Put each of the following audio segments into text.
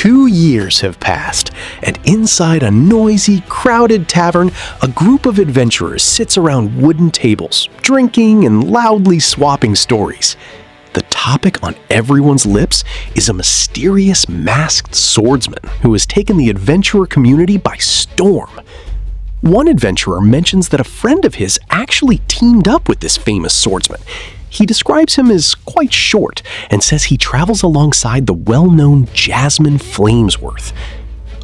2 years have passed, and inside a noisy, crowded tavern, a group of adventurers sits around wooden tables, drinking and loudly swapping stories. The topic on everyone's lips is a mysterious masked swordsman who has taken the adventurer community by storm. One adventurer mentions that a friend of his actually teamed up with this famous swordsman. He describes him as quite short and says he travels alongside the well-known Jasmine Flamesworth.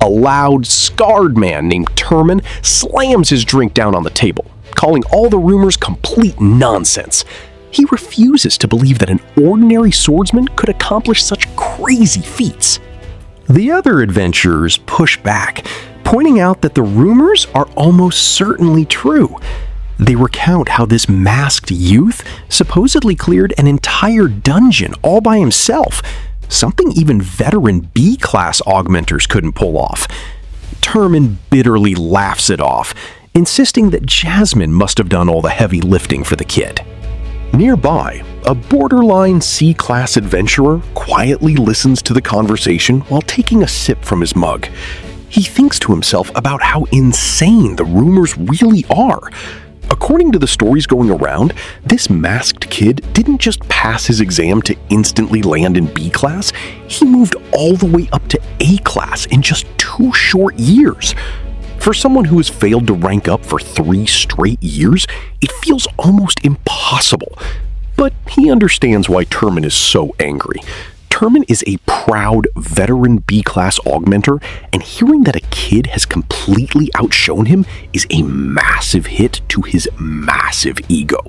A loud, scarred man named Turman slams his drink down on the table, calling all the rumors complete nonsense. He refuses to believe that an ordinary swordsman could accomplish such crazy feats. The other adventurers push back, pointing out that the rumors are almost certainly true. They recount how this masked youth supposedly cleared an entire dungeon all by himself, something even veteran B-class augmenters couldn't pull off. Turman bitterly laughs it off, insisting that Jasmine must have done all the heavy lifting for the kid. Nearby, a borderline C-class adventurer quietly listens to the conversation while taking a sip from his mug. He thinks to himself about how insane the rumors really are. According to the stories going around, this masked kid didn't just pass his exam to instantly land in B-class, he moved all the way up to A-class in just 2 short years. For someone who has failed to rank up for 3 straight years, it feels almost impossible. But he understands why Turman is so angry. Turman is a proud veteran B-class augmenter, and hearing that a kid has completely outshone him is a massive hit to his massive ego.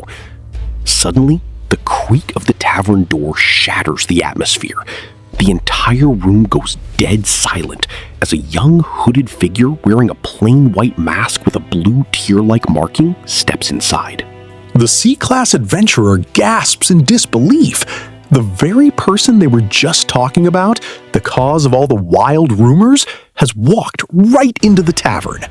Suddenly, the creak of the tavern door shatters the atmosphere. The entire room goes dead silent as a young hooded figure wearing a plain white mask with a blue tear-like marking steps inside. The C-class adventurer gasps in disbelief. The very person they were just talking about, the cause of all the wild rumors, has walked right into the tavern.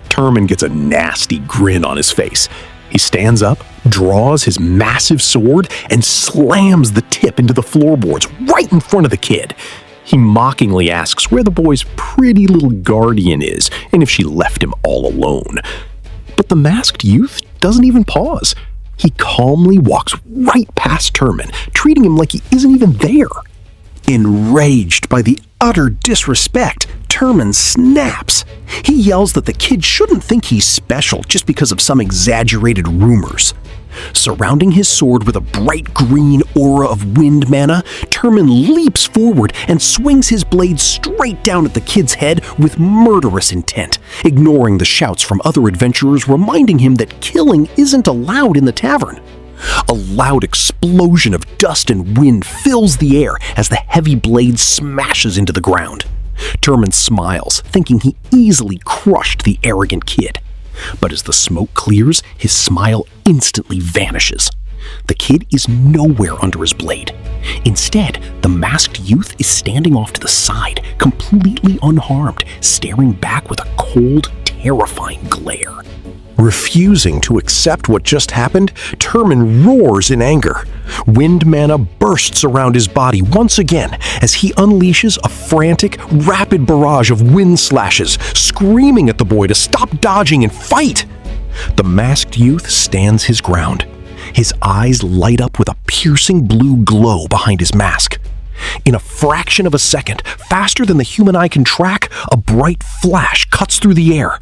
Turman gets a nasty grin on his face. He stands up, draws his massive sword, and slams the tip into the floorboards right in front of the kid. He mockingly asks where the boy's pretty little guardian is and if she left him all alone. But the masked youth doesn't even pause. He calmly walks right past Turman, treating him like he isn't even there. Enraged by the utter disrespect, Turman snaps. He yells that the kid shouldn't think he's special just because of some exaggerated rumors. Surrounding his sword with a bright green aura of wind mana, Turman leaps forward and swings his blade straight down at the kid's head with murderous intent, ignoring the shouts from other adventurers reminding him that killing isn't allowed in the tavern. A loud explosion of dust and wind fills the air as the heavy blade smashes into the ground. Turman smiles, thinking he easily crushed the arrogant kid. But as the smoke clears, his smile instantly vanishes. The kid is nowhere under his blade. Instead, the masked youth is standing off to the side, completely unharmed, staring back with a cold, terrifying glare. Refusing to accept what just happened, Turman roars in anger. Wind mana bursts around his body once again as he unleashes a frantic, rapid barrage of wind slashes, screaming at the boy to stop dodging and fight. The masked youth stands his ground. His eyes light up with a piercing blue glow behind his mask. In a fraction of a second, faster than the human eye can track, a bright flash cuts through the air.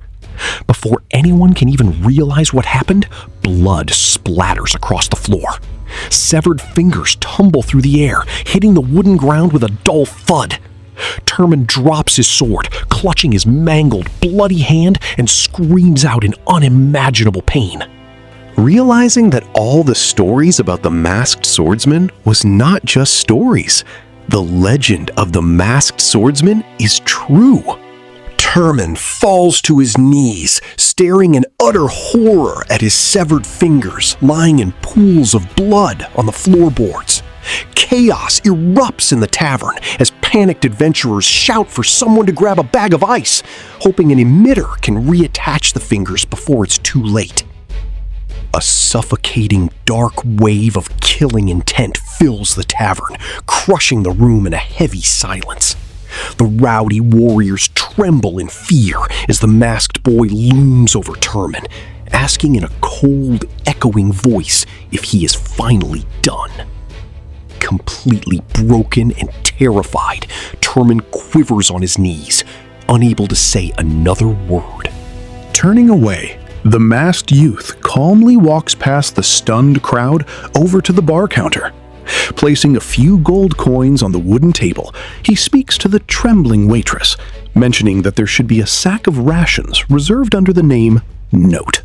Before anyone can even realize what happened, blood splatters across the floor. Severed fingers tumble through the air, hitting the wooden ground with a dull thud. Turman drops his sword, clutching his mangled, bloody hand, and screams out in unimaginable pain. Realizing that all the stories about the masked swordsman was not just stories, the legend of the masked swordsman is true. Turman falls to his knees, staring in utter horror at his severed fingers lying in pools of blood on the floorboards. Chaos erupts in the tavern as panicked adventurers shout for someone to grab a bag of ice, hoping an emitter can reattach the fingers before it's too late. A suffocating dark wave of killing intent fills the tavern, crushing the room in a heavy silence. The rowdy warriors tremble in fear as the masked boy looms over Turman, asking in a cold, echoing voice if he is finally done. Completely broken and terrified, Turman quivers on his knees, unable to say another word. Turning away, the masked youth calmly walks past the stunned crowd over to the bar counter. Placing a few gold coins on the wooden table, he speaks to the trembling waitress, mentioning that there should be a sack of rations reserved under the name Note.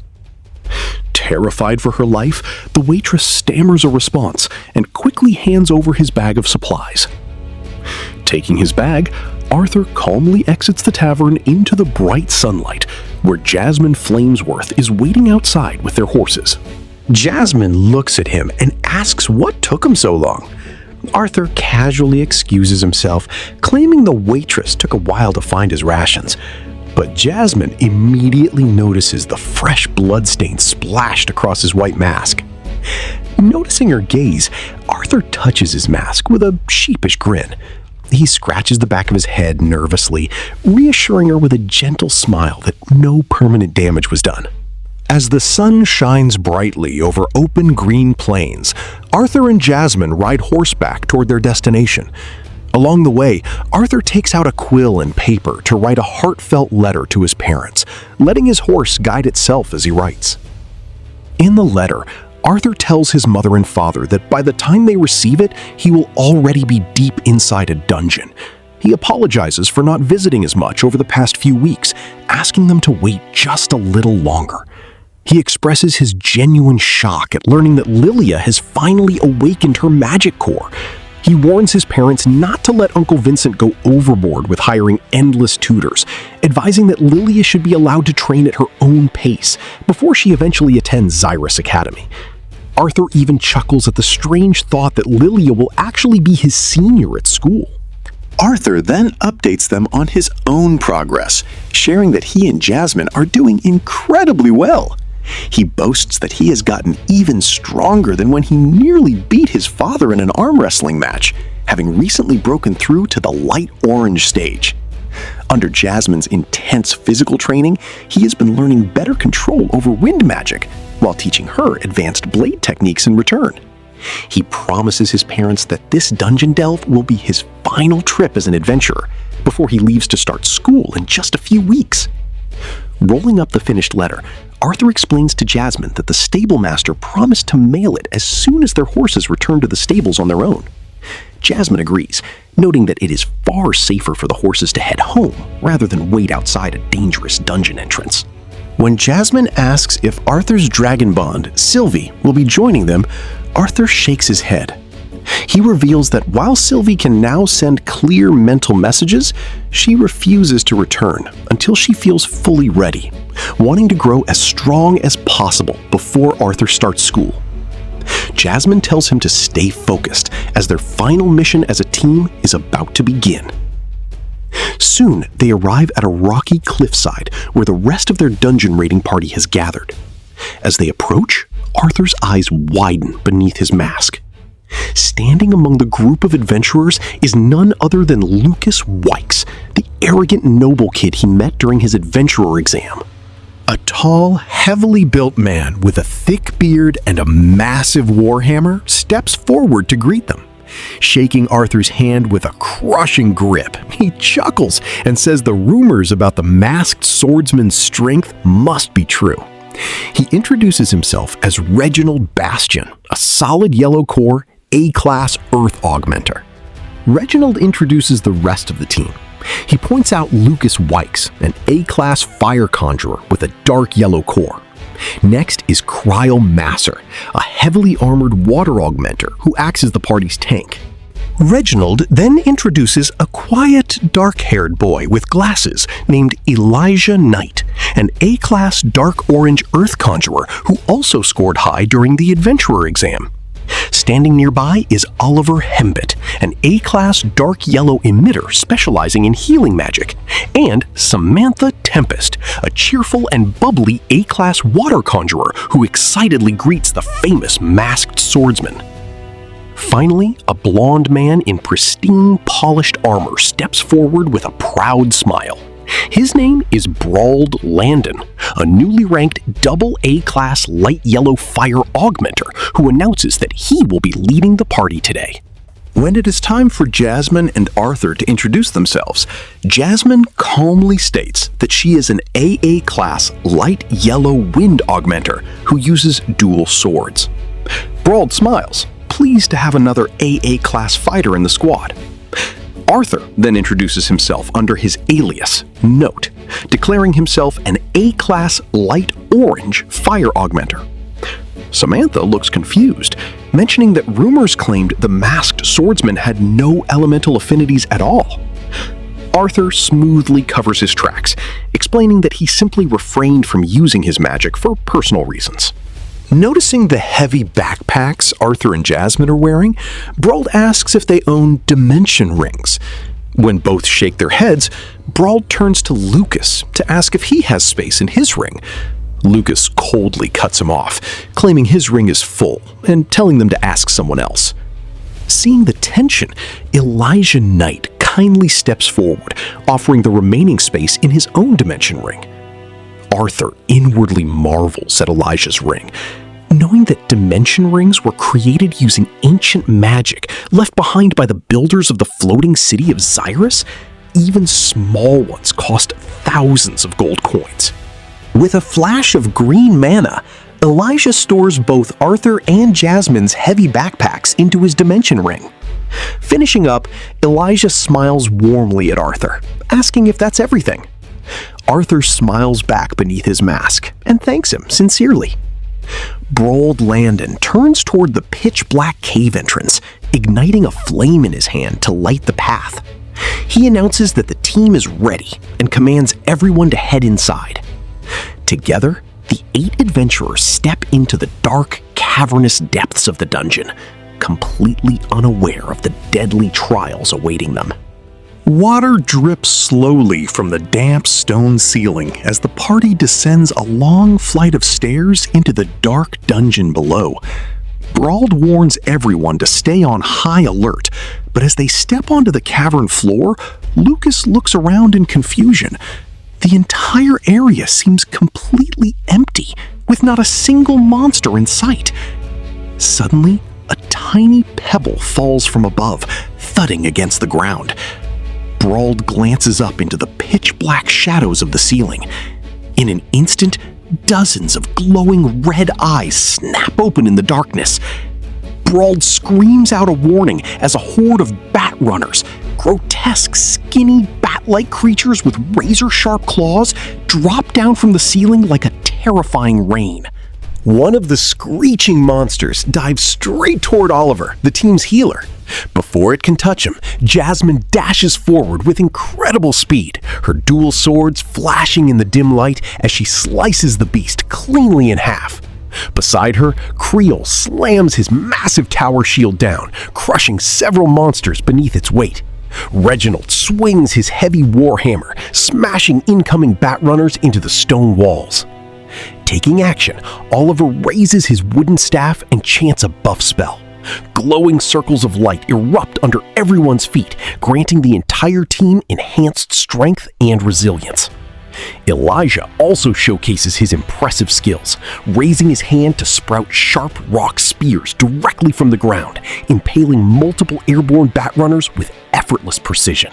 Terrified for her life, the waitress stammers a response and quickly hands over his bag of supplies. Taking his bag, Arthur calmly exits the tavern into the bright sunlight, where Jasmine Flamesworth is waiting outside with their horses. Jasmine looks at him and asks what took him so long. Arthur casually excuses himself, claiming the waitress took a while to find his rations. But Jasmine immediately notices the fresh bloodstain splashed across his white mask. Noticing her gaze, Arthur touches his mask with a sheepish grin. He scratches the back of his head nervously, reassuring her with a gentle smile that no permanent damage was done. As the sun shines brightly over open green plains, Arthur and Jasmine ride horseback toward their destination. Along the way, Arthur takes out a quill and paper to write a heartfelt letter to his parents, letting his horse guide itself as he writes. In the letter, Arthur tells his mother and father that by the time they receive it, he will already be deep inside a dungeon. He apologizes for not visiting as much over the past few weeks, asking them to wait just a little longer. He expresses his genuine shock at learning that Lilia has finally awakened her magic core. He warns his parents not to let Uncle Vincent go overboard with hiring endless tutors, advising that Lilia should be allowed to train at her own pace before she eventually attends Xyrus Academy. Arthur even chuckles at the strange thought that Lilia will actually be his senior at school. Arthur then updates them on his own progress, sharing that he and Jasmine are doing incredibly well. He boasts that he has gotten even stronger than when he nearly beat his father in an arm wrestling match, having recently broken through to the light orange stage. Under Jasmine's intense physical training, he has been learning better control over wind magic, while teaching her advanced blade techniques in return. He promises his parents that this dungeon delve will be his final trip as an adventurer, before he leaves to start school in just a few weeks. Rolling up the finished letter, Arthur explains to Jasmine that the stable master promised to mail it as soon as their horses return to the stables on their own. Jasmine agrees, noting that it is far safer for the horses to head home rather than wait outside a dangerous dungeon entrance. When Jasmine asks if Arthur's dragon bond, Sylvie, will be joining them, Arthur shakes his head. He reveals that while Sylvie can now send clear mental messages, she refuses to return until she feels fully ready, wanting to grow as strong as possible before Arthur starts school. Jasmine tells him to stay focused as their final mission as a team is about to begin. Soon, they arrive at a rocky cliffside where the rest of their dungeon raiding party has gathered. As they approach, Arthur's eyes widen beneath his mask. Standing among the group of adventurers is none other than Lucas Wykes, the arrogant noble kid he met during his adventurer exam. A tall, heavily built man with a thick beard and a massive warhammer steps forward to greet them. Shaking Arthur's hand with a crushing grip, he chuckles and says the rumors about the masked swordsman's strength must be true. He introduces himself as Reginald Bastion, a solid yellow core, A-class Earth Augmenter. Reginald introduces the rest of the team. He points out Lucas Wykes, an A-class Fire Conjurer with a dark yellow core. Next is Cryo Masser, a heavily armored water augmenter who acts as the party's tank. Reginald then introduces a quiet, dark-haired boy with glasses named Elijah Knight, an A-class dark orange Earth Conjurer who also scored high during the adventurer exam. Standing nearby is Oliver Hembit, an A-class dark yellow emitter specializing in healing magic, and Samantha Tempest, a cheerful and bubbly A-class water conjurer who excitedly greets the famous masked swordsman. Finally, a blonde man in pristine, polished armor steps forward with a proud smile. His name is Brawled Landon, a newly ranked AA-class light yellow fire augmenter who announces that he will be leading the party today. When it is time for Jasmine and Arthur to introduce themselves, Jasmine calmly states that she is an AA-class light yellow wind augmenter who uses dual swords. Brawled smiles, pleased to have another AA-class fighter in the squad. Arthur then introduces himself under his alias, Note, declaring himself an A-class light orange fire augmenter. Samantha looks confused, mentioning that rumors claimed the masked swordsman had no elemental affinities at all. Arthur smoothly covers his tracks, explaining that he simply refrained from using his magic for personal reasons. Noticing the heavy backpacks Arthur and Jasmine are wearing, Brawled asks if they own dimension rings. When both shake their heads, Brawled turns to Lucas to ask if he has space in his ring. Lucas coldly cuts him off, claiming his ring is full and telling them to ask someone else. Seeing the tension, Elijah Knight kindly steps forward, offering the remaining space in his own dimension ring. Arthur inwardly marvels at Elijah's ring, knowing that dimension rings were created using ancient magic left behind by the builders of the floating city of Xyrus. Even small ones cost thousands of gold coins. With a flash of green mana, Elijah stores both Arthur and Jasmine's heavy backpacks into his dimension ring. Finishing up, Elijah smiles warmly at Arthur, asking if that's everything. Arthur smiles back beneath his mask and thanks him sincerely. Brawled Landon turns toward the pitch-black cave entrance, igniting a flame in his hand to light the path. He announces that the team is ready and commands everyone to head inside. Together, the 8 adventurers step into the dark, cavernous depths of the dungeon, completely unaware of the deadly trials awaiting them. Water drips slowly from the damp stone ceiling as the party descends a long flight of stairs into the dark dungeon below. Brawled warns everyone to stay on high alert, but as they step onto the cavern floor, Lucas looks around in confusion. The entire area seems completely empty, with not a single monster in sight. Suddenly, a tiny pebble falls from above, thudding against the ground. Brawled glances up into the pitch-black shadows of the ceiling. In an instant, dozens of glowing red eyes snap open in the darkness. Brawled screams out a warning as a horde of bat runners, grotesque, skinny, bat-like creatures with razor-sharp claws, drop down from the ceiling like a terrifying rain. One of the screeching monsters dives straight toward Oliver, the team's healer. Before it can touch him, Jasmine dashes forward with incredible speed, her dual swords flashing in the dim light as she slices the beast cleanly in half. Beside her, Creel slams his massive tower shield down, crushing several monsters beneath its weight. Reginald swings his heavy warhammer, smashing incoming bat runners into the stone walls. Taking action, Oliver raises his wooden staff and chants a buff spell. Glowing circles of light erupt under everyone's feet, granting the entire team enhanced strength and resilience. Elijah also showcases his impressive skills, raising his hand to sprout sharp rock spears directly from the ground, impaling multiple airborne bat runners with effortless precision.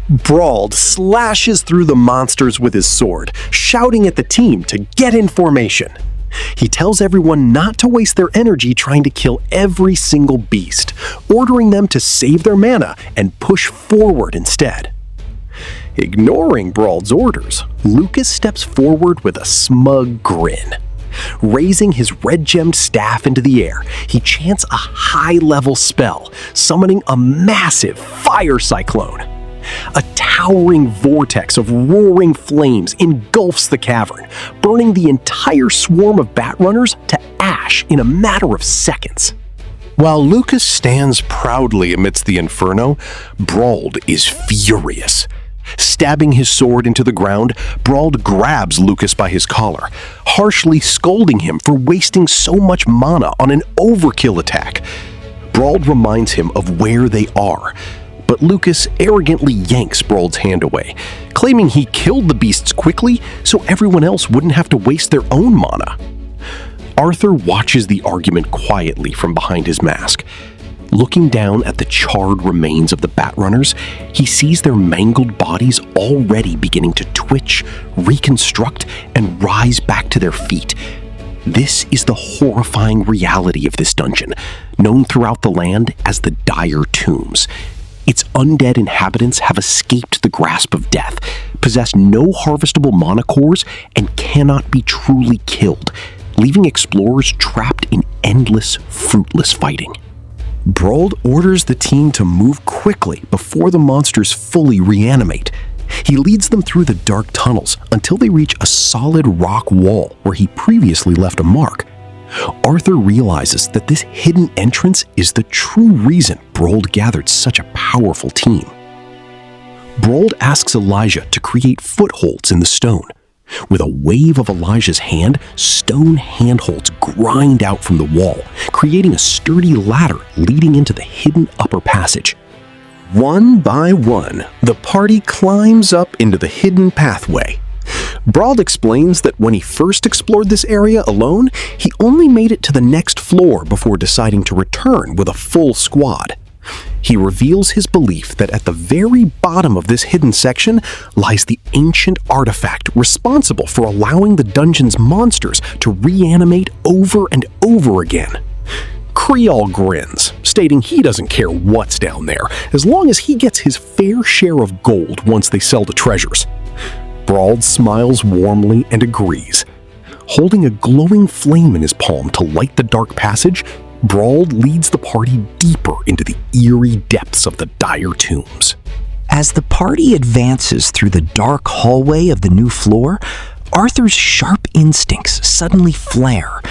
Brawled slashes through the monsters with his sword, shouting at the team to get in formation. He tells everyone not to waste their energy trying to kill every single beast, ordering them to save their mana and push forward instead. Ignoring Brawled's orders, Lucas steps forward with a smug grin. Raising his red-gemmed staff into the air, he chants a high-level spell, summoning a massive fire cyclone. A towering vortex of roaring flames engulfs the cavern, burning the entire swarm of bat runners to ash in a matter of seconds. While Lucas stands proudly amidst the inferno, Brawled is furious. Stabbing his sword into the ground, Brawled grabs Lucas by his collar, harshly scolding him for wasting so much mana on an overkill attack. Brauld reminds him of where they are, but Lucas arrogantly yanks Brauld's hand away, claiming he killed the beasts quickly so everyone else wouldn't have to waste their own mana. Arthur watches the argument quietly from behind his mask. Looking down at the charred remains of the Batrunners, he sees their mangled bodies already beginning to twitch, reconstruct, and rise back to their feet. This is the horrifying reality of this dungeon, known throughout the land as the Dire Tombs. Its undead inhabitants have escaped the grasp of death, possess no harvestable mana cores, and cannot be truly killed, leaving explorers trapped in endless, fruitless fighting. Brauld orders the team to move quickly before the monsters fully reanimate. He leads them through the dark tunnels until they reach a solid rock wall where he previously left a mark. Arthur realizes that this hidden entrance is the true reason Brauld gathered such a powerful team. Brauld asks Elijah to create footholds in the stone. With a wave of Elijah's hand, stone handholds grind out from the wall, creating a sturdy ladder leading into the hidden upper passage. One by one, the party climbs up into the hidden pathway. Brauld explains that when he first explored this area alone, he only made it to the next floor before deciding to return with a full squad. He reveals his belief that at the very bottom of this hidden section lies the ancient artifact responsible for allowing the dungeon's monsters to reanimate over and over again. Creole grins, stating he doesn't care what's down there, as long as he gets his fair share of gold once they sell the treasures. Brauld smiles warmly and agrees. Holding a glowing flame in his palm to light the dark passage, Brauld leads the party deeper into the eerie depths of the Dire Tombs. As the party advances through the dark hallway of the new floor, Arthur's sharp instincts suddenly flare.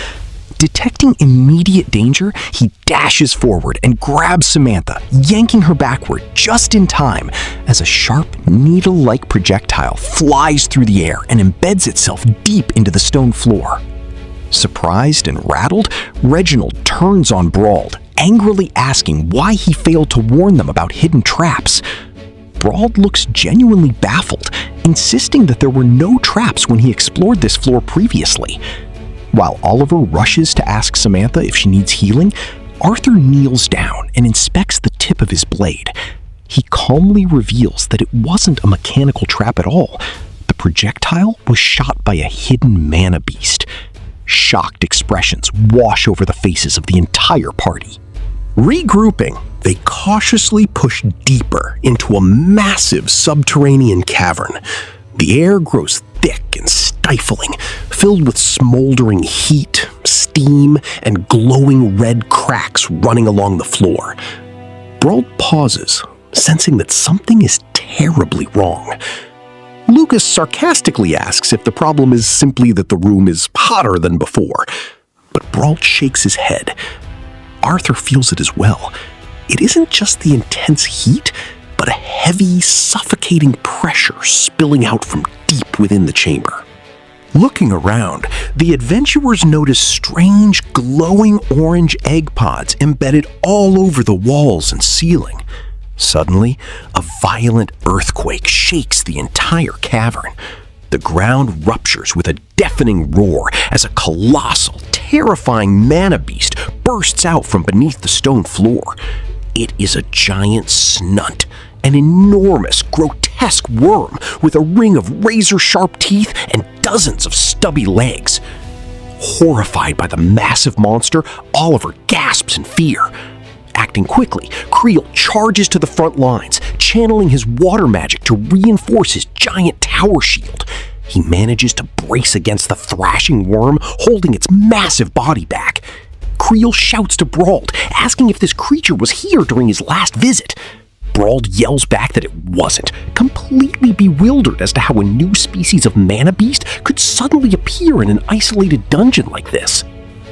Detecting immediate danger, he dashes forward and grabs Samantha, yanking her backward just in time as a sharp, needle-like projectile flies through the air and embeds itself deep into the stone floor. Surprised and rattled, Reginald turns on Brauld, angrily asking why he failed to warn them about hidden traps. Brauld looks genuinely baffled, insisting that there were no traps when he explored this floor previously. While Oliver rushes to ask Samantha if she needs healing, Arthur kneels down and inspects the tip of his blade. He calmly reveals that it wasn't a mechanical trap at all. The projectile was shot by a hidden mana beast. Shocked expressions wash over the faces of the entire party. Regrouping, they cautiously push deeper into a massive subterranean cavern. The air grows thick and stifling, filled with smoldering heat, steam, and glowing red cracks running along the floor. Brauld pauses, sensing that something is terribly wrong. Lucas sarcastically asks if the problem is simply that the room is hotter than before, but Brauld shakes his head. Arthur feels it as well. It isn't just the intense heat, but a heavy, suffocating pressure spilling out from deep within the chamber. Looking around, the adventurers notice strange, glowing orange egg pods embedded all over the walls and ceiling. Suddenly, a violent earthquake shakes the entire cavern. The ground ruptures with a deafening roar as a colossal, terrifying mana beast bursts out from beneath the stone floor. It is a giant snunt, an enormous, grotesque worm with a ring of razor-sharp teeth and dozens of stubby legs. Horrified by the massive monster, Oliver gasps in fear. Acting quickly, Creel charges to the front lines, channeling his water magic to reinforce his giant tower shield. He manages to brace against the thrashing worm, holding its massive body back. Creel shouts to Brauld, asking if this creature was here during his last visit. Brauld yells back that it wasn't, completely bewildered as to how a new species of mana beast could suddenly appear in an isolated dungeon like this.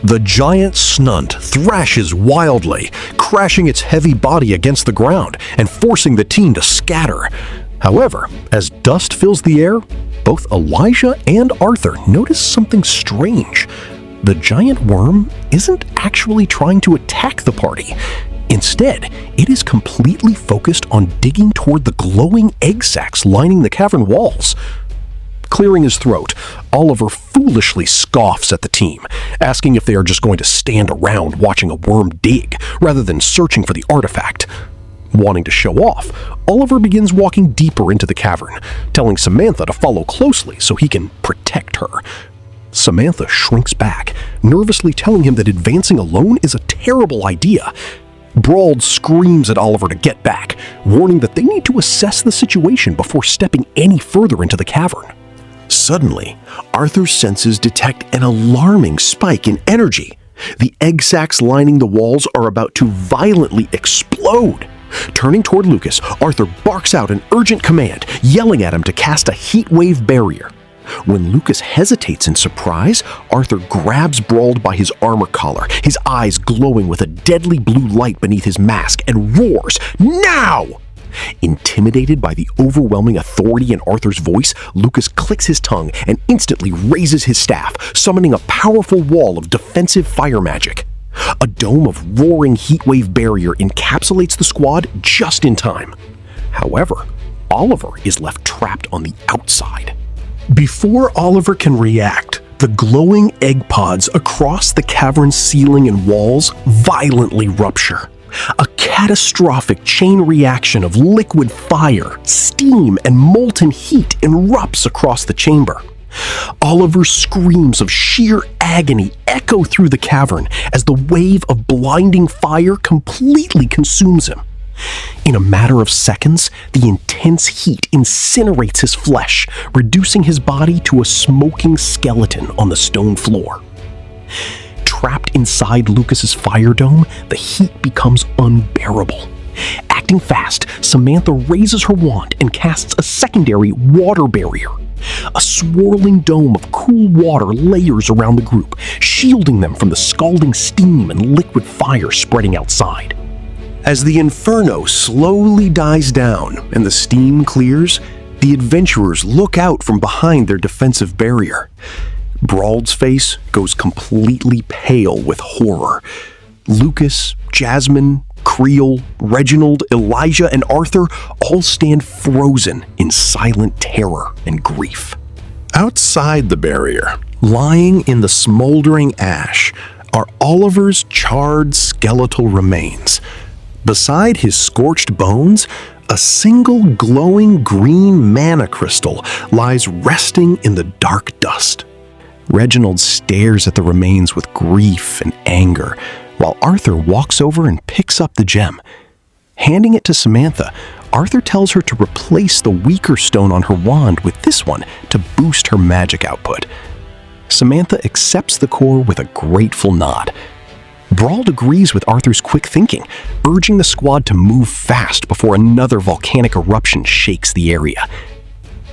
The giant snunt thrashes wildly, crashing its heavy body against the ground and forcing the team to scatter. However, as dust fills the air, both Elijah and Arthur notice something strange. The giant worm isn't actually trying to attack the party. Instead, it is completely focused on digging toward the glowing egg sacs lining the cavern walls. Clearing his throat, Oliver foolishly scoffs at the team, asking if they are just going to stand around watching a worm dig rather than searching for the artifact. Wanting to show off, Oliver begins walking deeper into the cavern, telling Samantha to follow closely so he can protect her. Samantha shrinks back, nervously telling him that advancing alone is a terrible idea. Brauld screams at Oliver to get back, warning that they need to assess the situation before stepping any further into the cavern. Suddenly, Arthur's senses detect an alarming spike in energy. The egg sacs lining the walls are about to violently explode. Turning toward Lucas, Arthur barks out an urgent command, yelling at him to cast a heat wave barrier. When Lucas hesitates in surprise, Arthur grabs Brauld by his armor collar, his eyes glowing with a deadly blue light beneath his mask, and roars, "Now!" Intimidated by the overwhelming authority in Arthur's voice, Lucas clicks his tongue and instantly raises his staff, summoning a powerful wall of defensive fire magic. A dome of roaring heatwave barrier encapsulates the squad just in time. However, Oliver is left trapped on the outside. Before Oliver can react, the glowing egg pods across the cavern's ceiling and walls violently rupture. A catastrophic chain reaction of liquid fire, steam, and molten heat erupts across the chamber. Oliver's screams of sheer agony echo through the cavern as the wave of blinding fire completely consumes him. In a matter of seconds, the intense heat incinerates his flesh, reducing his body to a smoking skeleton on the stone floor. Trapped inside Lucas's fire dome, the heat becomes unbearable. Acting fast, Samantha raises her wand and casts a secondary water barrier. A swirling dome of cool water layers around the group, shielding them from the scalding steam and liquid fire spreading outside. As the inferno slowly dies down and the steam clears, the adventurers look out from behind their defensive barrier. Brauld's face goes completely pale with horror. Lucas, Jasmine, Creel, Reginald, Elijah, and Arthur all stand frozen in silent terror and grief. Outside the barrier, lying in the smoldering ash, are Oliver's charred skeletal remains. Beside his scorched bones, a single glowing green mana crystal lies resting in the dark dust. Reginald stares at the remains with grief and anger, while Arthur walks over and picks up the gem. Handing it to Samantha, Arthur tells her to replace the weaker stone on her wand with this one to boost her magic output. Samantha accepts the core with a grateful nod. Brauld agrees with Arthur's quick thinking, urging the squad to move fast before another volcanic eruption shakes the area.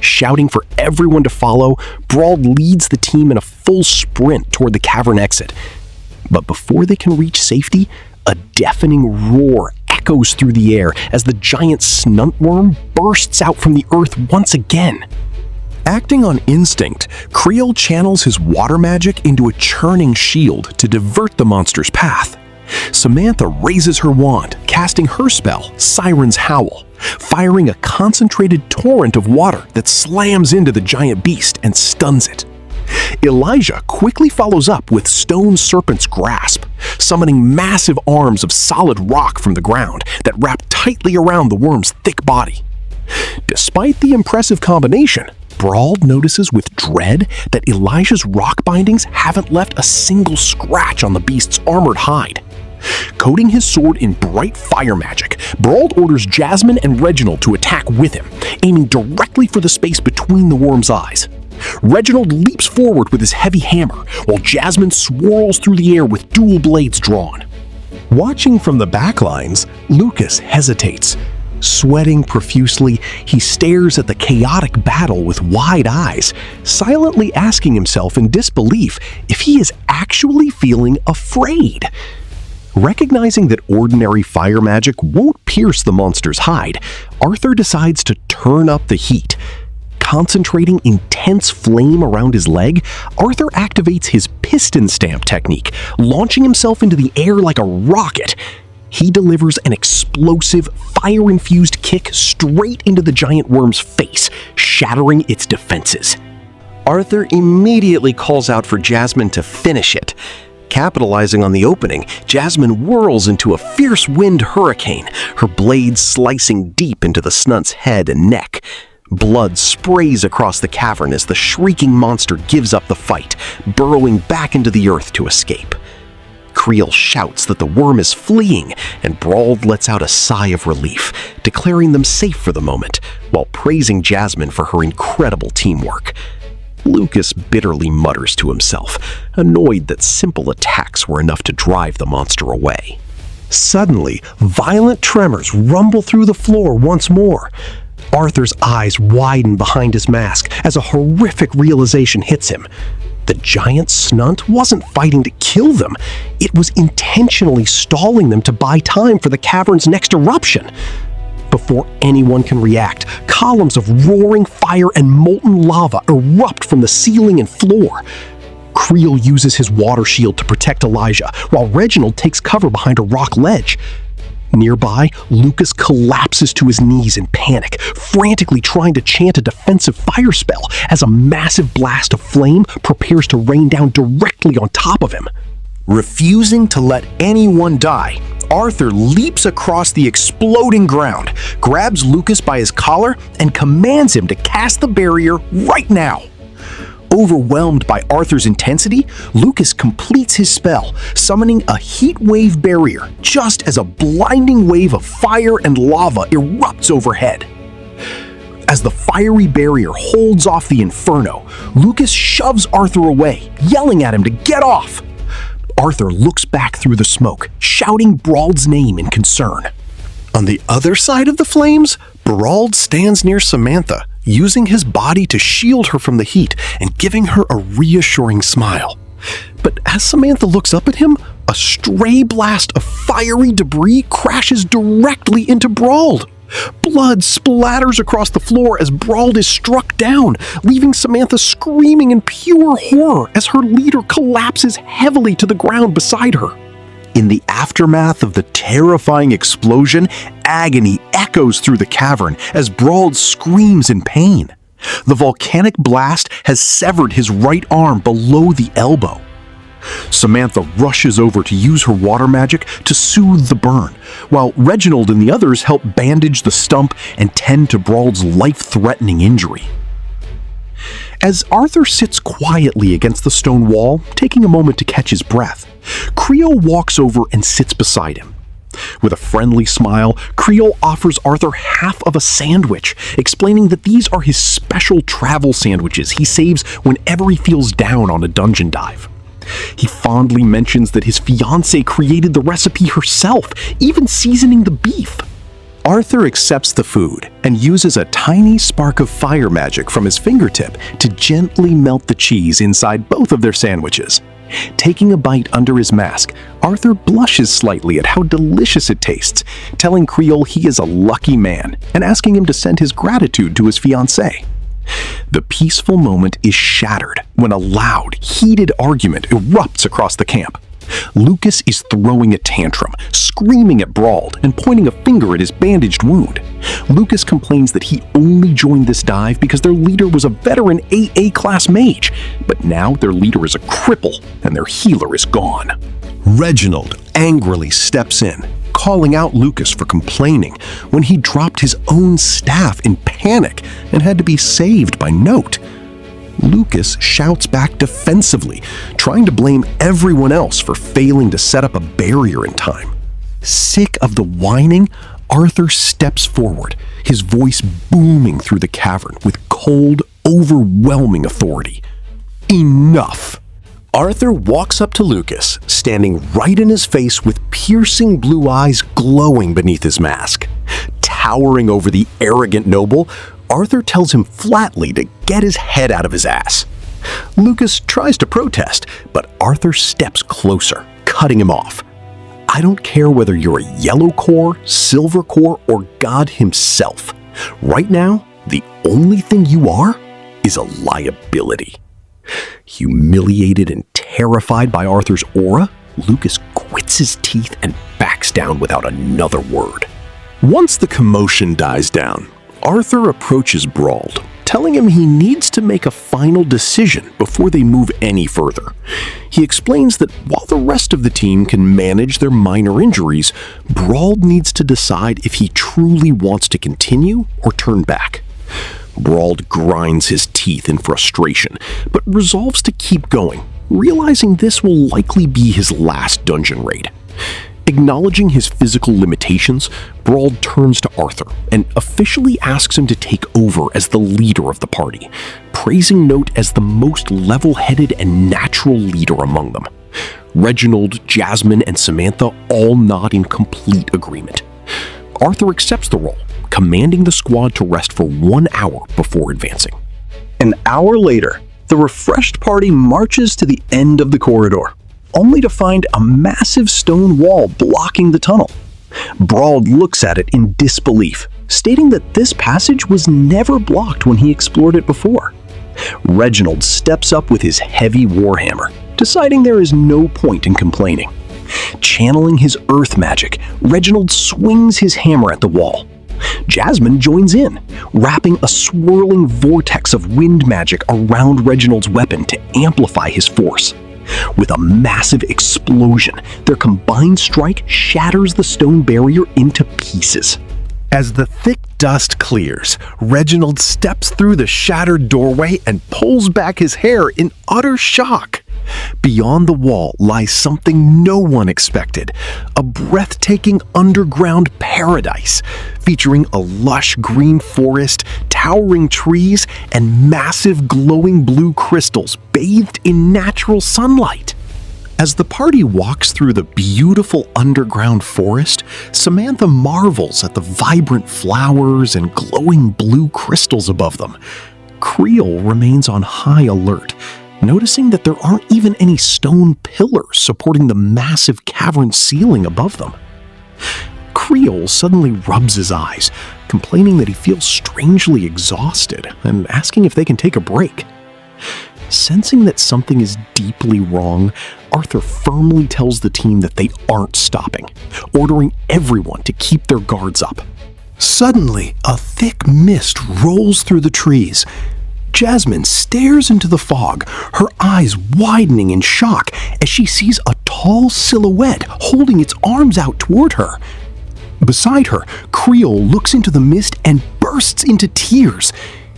Shouting for everyone to follow, Brauld leads the team in a full sprint toward the cavern exit. But before they can reach safety, a deafening roar echoes through the air as the giant snuntworm bursts out from the earth once again. Acting on instinct, Creel channels his water magic into a churning shield to divert the monster's path. Samantha raises her wand, casting her spell, Siren's Howl, firing a concentrated torrent of water that slams into the giant beast and stuns it. Elijah quickly follows up with Stone Serpent's Grasp, summoning massive arms of solid rock from the ground that wrap tightly around the worm's thick body. Despite the impressive combination, Brauld notices with dread that Elijah's rock bindings haven't left a single scratch on the beast's armored hide. Coating his sword in bright fire magic, Brauld orders Jasmine and Reginald to attack with him, aiming directly for the space between the worm's eyes. Reginald leaps forward with his heavy hammer, while Jasmine swirls through the air with dual blades drawn. Watching from the backlines, Lucas hesitates. Sweating profusely, he stares at the chaotic battle with wide eyes, silently asking himself in disbelief if he is actually feeling afraid. Recognizing that ordinary fire magic won't pierce the monster's hide, Arthur decides to turn up the heat. Concentrating intense flame around his leg, Arthur activates his piston stamp technique, launching himself into the air like a rocket. He delivers an explosive, fire-infused kick straight into the giant worm's face, shattering its defenses. Arthur immediately calls out for Jasmine to finish it. Capitalizing on the opening, Jasmine whirls into a fierce wind hurricane, her blades slicing deep into the snunt's head and neck. Blood sprays across the cavern as the shrieking monster gives up the fight, burrowing back into the earth to escape. Creel shouts that the worm is fleeing, and Brauld lets out a sigh of relief, declaring them safe for the moment, while praising Jasmine for her incredible teamwork. Lucas bitterly mutters to himself, annoyed that simple attacks were enough to drive the monster away. Suddenly, violent tremors rumble through the floor once more. Arthur's eyes widen behind his mask as a horrific realization hits him. The giant snunt wasn't fighting to kill them. It was intentionally stalling them to buy time for the cavern's next eruption. Before anyone can react, columns of roaring fire and molten lava erupt from the ceiling and floor. Creel uses his water shield to protect Elijah, while Reginald takes cover behind a rock ledge. Nearby, Lucas collapses to his knees in panic, frantically trying to chant a defensive fire spell as a massive blast of flame prepares to rain down directly on top of him. Refusing to let anyone die, Arthur leaps across the exploding ground, grabs Lucas by his collar, and commands him to cast the barrier right now. Overwhelmed by Arthur's intensity, Lucas completes his spell, summoning a heat wave barrier just as a blinding wave of fire and lava erupts overhead. As the fiery barrier holds off the inferno, Lucas shoves Arthur away, yelling at him to get off. Arthur looks back through the smoke, shouting Brauld's name in concern. On the other side of the flames, Brauld stands near Samantha, using his body to shield her from the heat and giving her a reassuring smile. But as Samantha looks up at him, a stray blast of fiery debris crashes directly into Brauld. Blood splatters across the floor as Brauld is struck down, leaving Samantha screaming in pure horror as her leader collapses heavily to the ground beside her. In the aftermath of the terrifying explosion, agony echoes through the cavern as Brauld screams in pain. The volcanic blast has severed his right arm below the elbow. Samantha rushes over to use her water magic to soothe the burn, while Reginald and the others help bandage the stump and tend to Brauld's life-threatening injury. As Arthur sits quietly against the stone wall, taking a moment to catch his breath, Creel walks over and sits beside him. With a friendly smile, Creel offers Arthur half of a sandwich, explaining that these are his special travel sandwiches he saves whenever he feels down on a dungeon dive. He fondly mentions that his fiancée created the recipe herself, even seasoning the beef. Arthur accepts the food and uses a tiny spark of fire magic from his fingertip to gently melt the cheese inside both of their sandwiches. Taking a bite under his mask, Arthur blushes slightly at how delicious it tastes, telling Creel he is a lucky man and asking him to send his gratitude to his fiancée. The peaceful moment is shattered when a loud, heated argument erupts across the camp. Lucas is throwing a tantrum, screaming at Brauld and pointing a finger at his bandaged wound. Lucas complains that he only joined this dive because their leader was a veteran AA class mage, but now their leader is a cripple and their healer is gone. Reginald angrily steps in, calling out Lucas for complaining when he dropped his own staff in panic and had to be saved by Note. Lucas shouts back defensively, trying to blame everyone else for failing to set up a barrier in time. Sick of the whining, Arthur steps forward, his voice booming through the cavern with cold, overwhelming authority. Enough! Arthur walks up to Lucas, standing right in his face with piercing blue eyes glowing beneath his mask. Towering over the arrogant noble, Arthur tells him flatly to get his head out of his ass. Lucas tries to protest, but Arthur steps closer, cutting him off. I don't care whether you're a yellow core, silver core, or God himself. Right now, the only thing you are is a liability. Humiliated and terrified by Arthur's aura, Lucas grits his teeth and backs breaks down without another word. Once the commotion dies down, Arthur approaches Brauld, telling him he needs to make a final decision before they move any further. He explains that while the rest of the team can manage their minor injuries, Brauld needs to decide if he truly wants to continue or turn back. Brauld grinds his teeth in frustration, but resolves to keep going, realizing this will likely be his last dungeon raid. Acknowledging his physical limitations, Brauld turns to Arthur and officially asks him to take over as the leader of the party, praising Note as the most level-headed and natural leader among them. Reginald, Jasmine, and Samantha all nod in complete agreement. Arthur accepts the role, commanding the squad to rest for 1 hour before advancing. An hour later, the refreshed party marches to the end of the corridor, only to find a massive stone wall blocking the tunnel. Brauld looks at it in disbelief, stating that this passage was never blocked when he explored it before. Reginald steps up with his heavy warhammer, deciding there is no point in complaining. Channeling his earth magic, Reginald swings his hammer at the wall. Jasmine joins in, wrapping a swirling vortex of wind magic around Reginald's weapon to amplify his force. With a massive explosion, their combined strike shatters the stone barrier into pieces. As the thick dust clears, Reginald steps through the shattered doorway and pulls back his hair in utter shock. Beyond the wall lies something no one expected, a breathtaking underground paradise, featuring a lush green forest, towering trees, and massive glowing blue crystals bathed in natural sunlight. As the party walks through the beautiful underground forest, Samantha marvels at the vibrant flowers and glowing blue crystals above them. Creel remains on high alert, noticing that there aren't even any stone pillars supporting the massive cavern ceiling above them. Creel suddenly rubs his eyes, complaining that he feels strangely exhausted and asking if they can take a break. Sensing that something is deeply wrong, Arthur firmly tells the team that they aren't stopping, ordering everyone to keep their guards up. Suddenly, a thick mist rolls through the trees. Jasmine stares into the fog, her eyes widening in shock as she sees a tall silhouette holding its arms out toward her. Beside her, Creel looks into the mist and bursts into tears.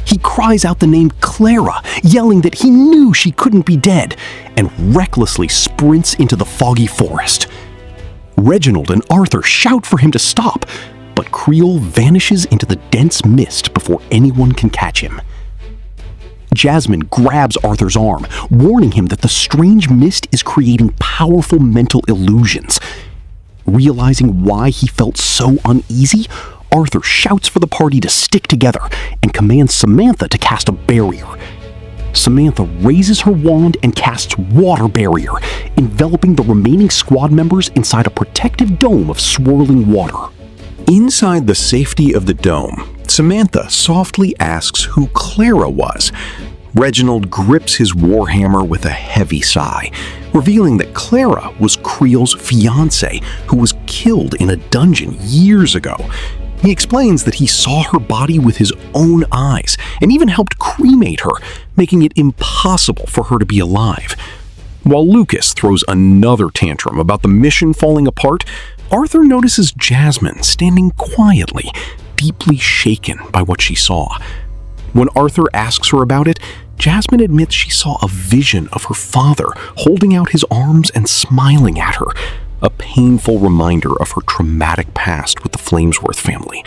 He cries out the name Clara, yelling that he knew she couldn't be dead, and recklessly sprints into the foggy forest. Reginald and Arthur shout for him to stop, but Creel vanishes into the dense mist before anyone can catch him. Jasmine grabs Arthur's arm, warning him that the strange mist is creating powerful mental illusions. Realizing why he felt so uneasy, Arthur shouts for the party to stick together and commands Samantha to cast a barrier. Samantha raises her wand and casts Water Barrier, enveloping the remaining squad members inside a protective dome of swirling water. Inside the safety of the dome, Samantha softly asks who Clara was. Reginald grips his warhammer with a heavy sigh, revealing that Clara was Creel's fiancée, who was killed in a dungeon years ago. He explains that he saw her body with his own eyes and even helped cremate her, making it impossible for her to be alive. While Lucas throws another tantrum about the mission falling apart, Arthur notices Jasmine standing quietly, deeply shaken by what she saw. When Arthur asks her about it, Jasmine admits she saw a vision of her father holding out his arms and smiling at her, a painful reminder of her traumatic past with the Flamesworth family.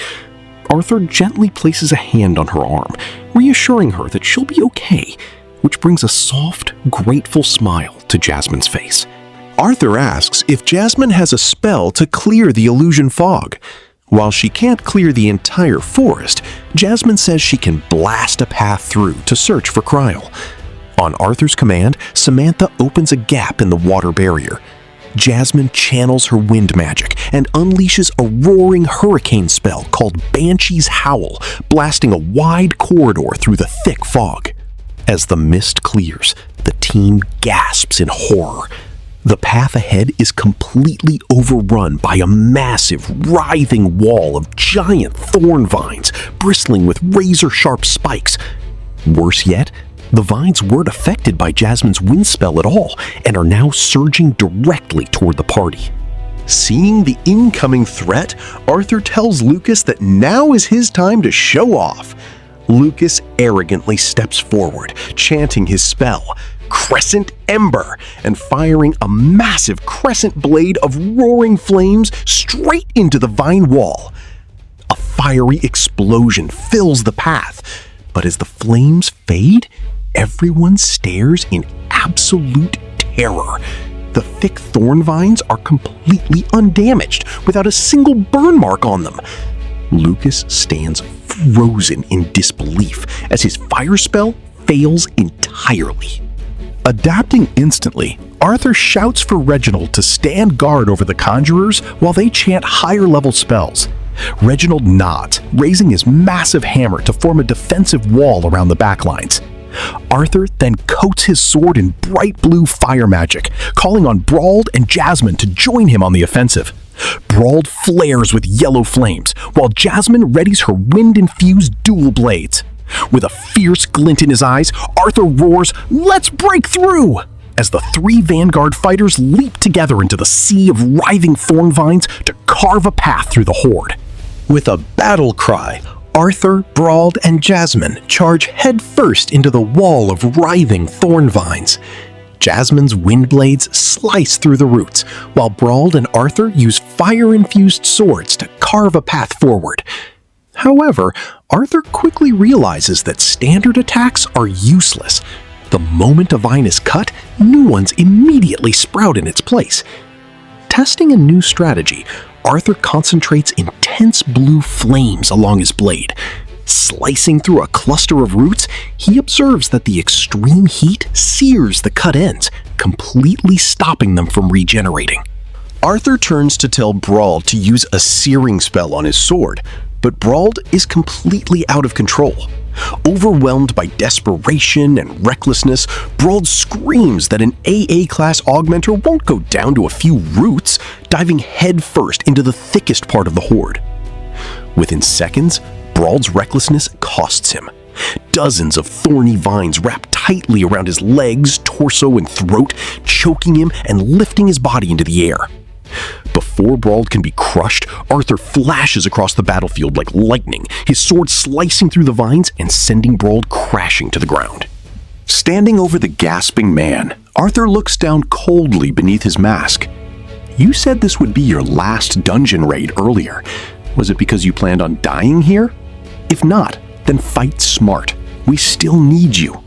Arthur gently places a hand on her arm, reassuring her that she'll be okay, which brings a soft, grateful smile to Jasmine's face. Arthur asks if Jasmine has a spell to clear the illusion fog. While she can't clear the entire forest, Jasmine says she can blast a path through to search for Cryle. On Arthur's command, Samantha opens a gap in the water barrier. Jasmine channels her wind magic and unleashes a roaring hurricane spell called Banshee's Howl, blasting a wide corridor through the thick fog. As the mist clears, the team gasps in horror. The path ahead is completely overrun by a massive, writhing wall of giant thorn vines bristling with razor-sharp spikes. Worse yet, the vines weren't affected by Jasmine's wind spell at all and are now surging directly toward the party. Seeing the incoming threat, Arthur tells Lucas that now is his time to show off. Lucas arrogantly steps forward, chanting his spell, Crescent Ember, and firing a massive crescent blade of roaring flames straight into the vine wall. A fiery explosion fills the path, but as the flames fade, everyone stares in absolute terror. The thick thorn vines are completely undamaged, without a single burn mark on them. Lucas stands frozen in disbelief as his fire spell fails entirely. Adapting instantly, Arthur shouts for Reginald to stand guard over the conjurers while they chant higher-level spells. Reginald nods, raising his massive hammer to form a defensive wall around the backlines. Arthur then coats his sword in bright blue fire magic, calling on Brauld and Jasmine to join him on the offensive. Brauld flares with yellow flames, while Jasmine readies her wind-infused dual blades. With a fierce glint in his eyes, Arthur roars, "Let's break through!" as the three vanguard fighters leap together into the sea of writhing thorn vines to carve a path through the horde. With a battle cry, Arthur, Brauld, and Jasmine charge headfirst into the wall of writhing thorn vines. Jasmine's wind blades slice through the roots, while Brauld and Arthur use fire-infused swords to carve a path forward. However, Arthur quickly realizes that standard attacks are useless. The moment a vine is cut, new ones immediately sprout in its place. Testing a new strategy, Arthur concentrates intense blue flames along his blade. Slicing through a cluster of roots, he observes that the extreme heat sears the cut ends, completely stopping them from regenerating. Arthur turns to tell Brauld to use a searing spell on his sword, but Brauld is completely out of control. Overwhelmed by desperation and recklessness, Brauld screams that an AA-class augmenter won't go down to a few roots, diving headfirst into the thickest part of the horde. Within seconds, Brauld's recklessness costs him. Dozens of thorny vines wrap tightly around his legs, torso, and throat, choking him and lifting his body into the air. Before Brauld can be crushed, Arthur flashes across the battlefield like lightning, his sword slicing through the vines and sending Brauld crashing to the ground. Standing over the gasping man, Arthur looks down coldly beneath his mask. "You said this would be your last dungeon raid earlier. Was it because you planned on dying here? If not, then fight smart. We still need you."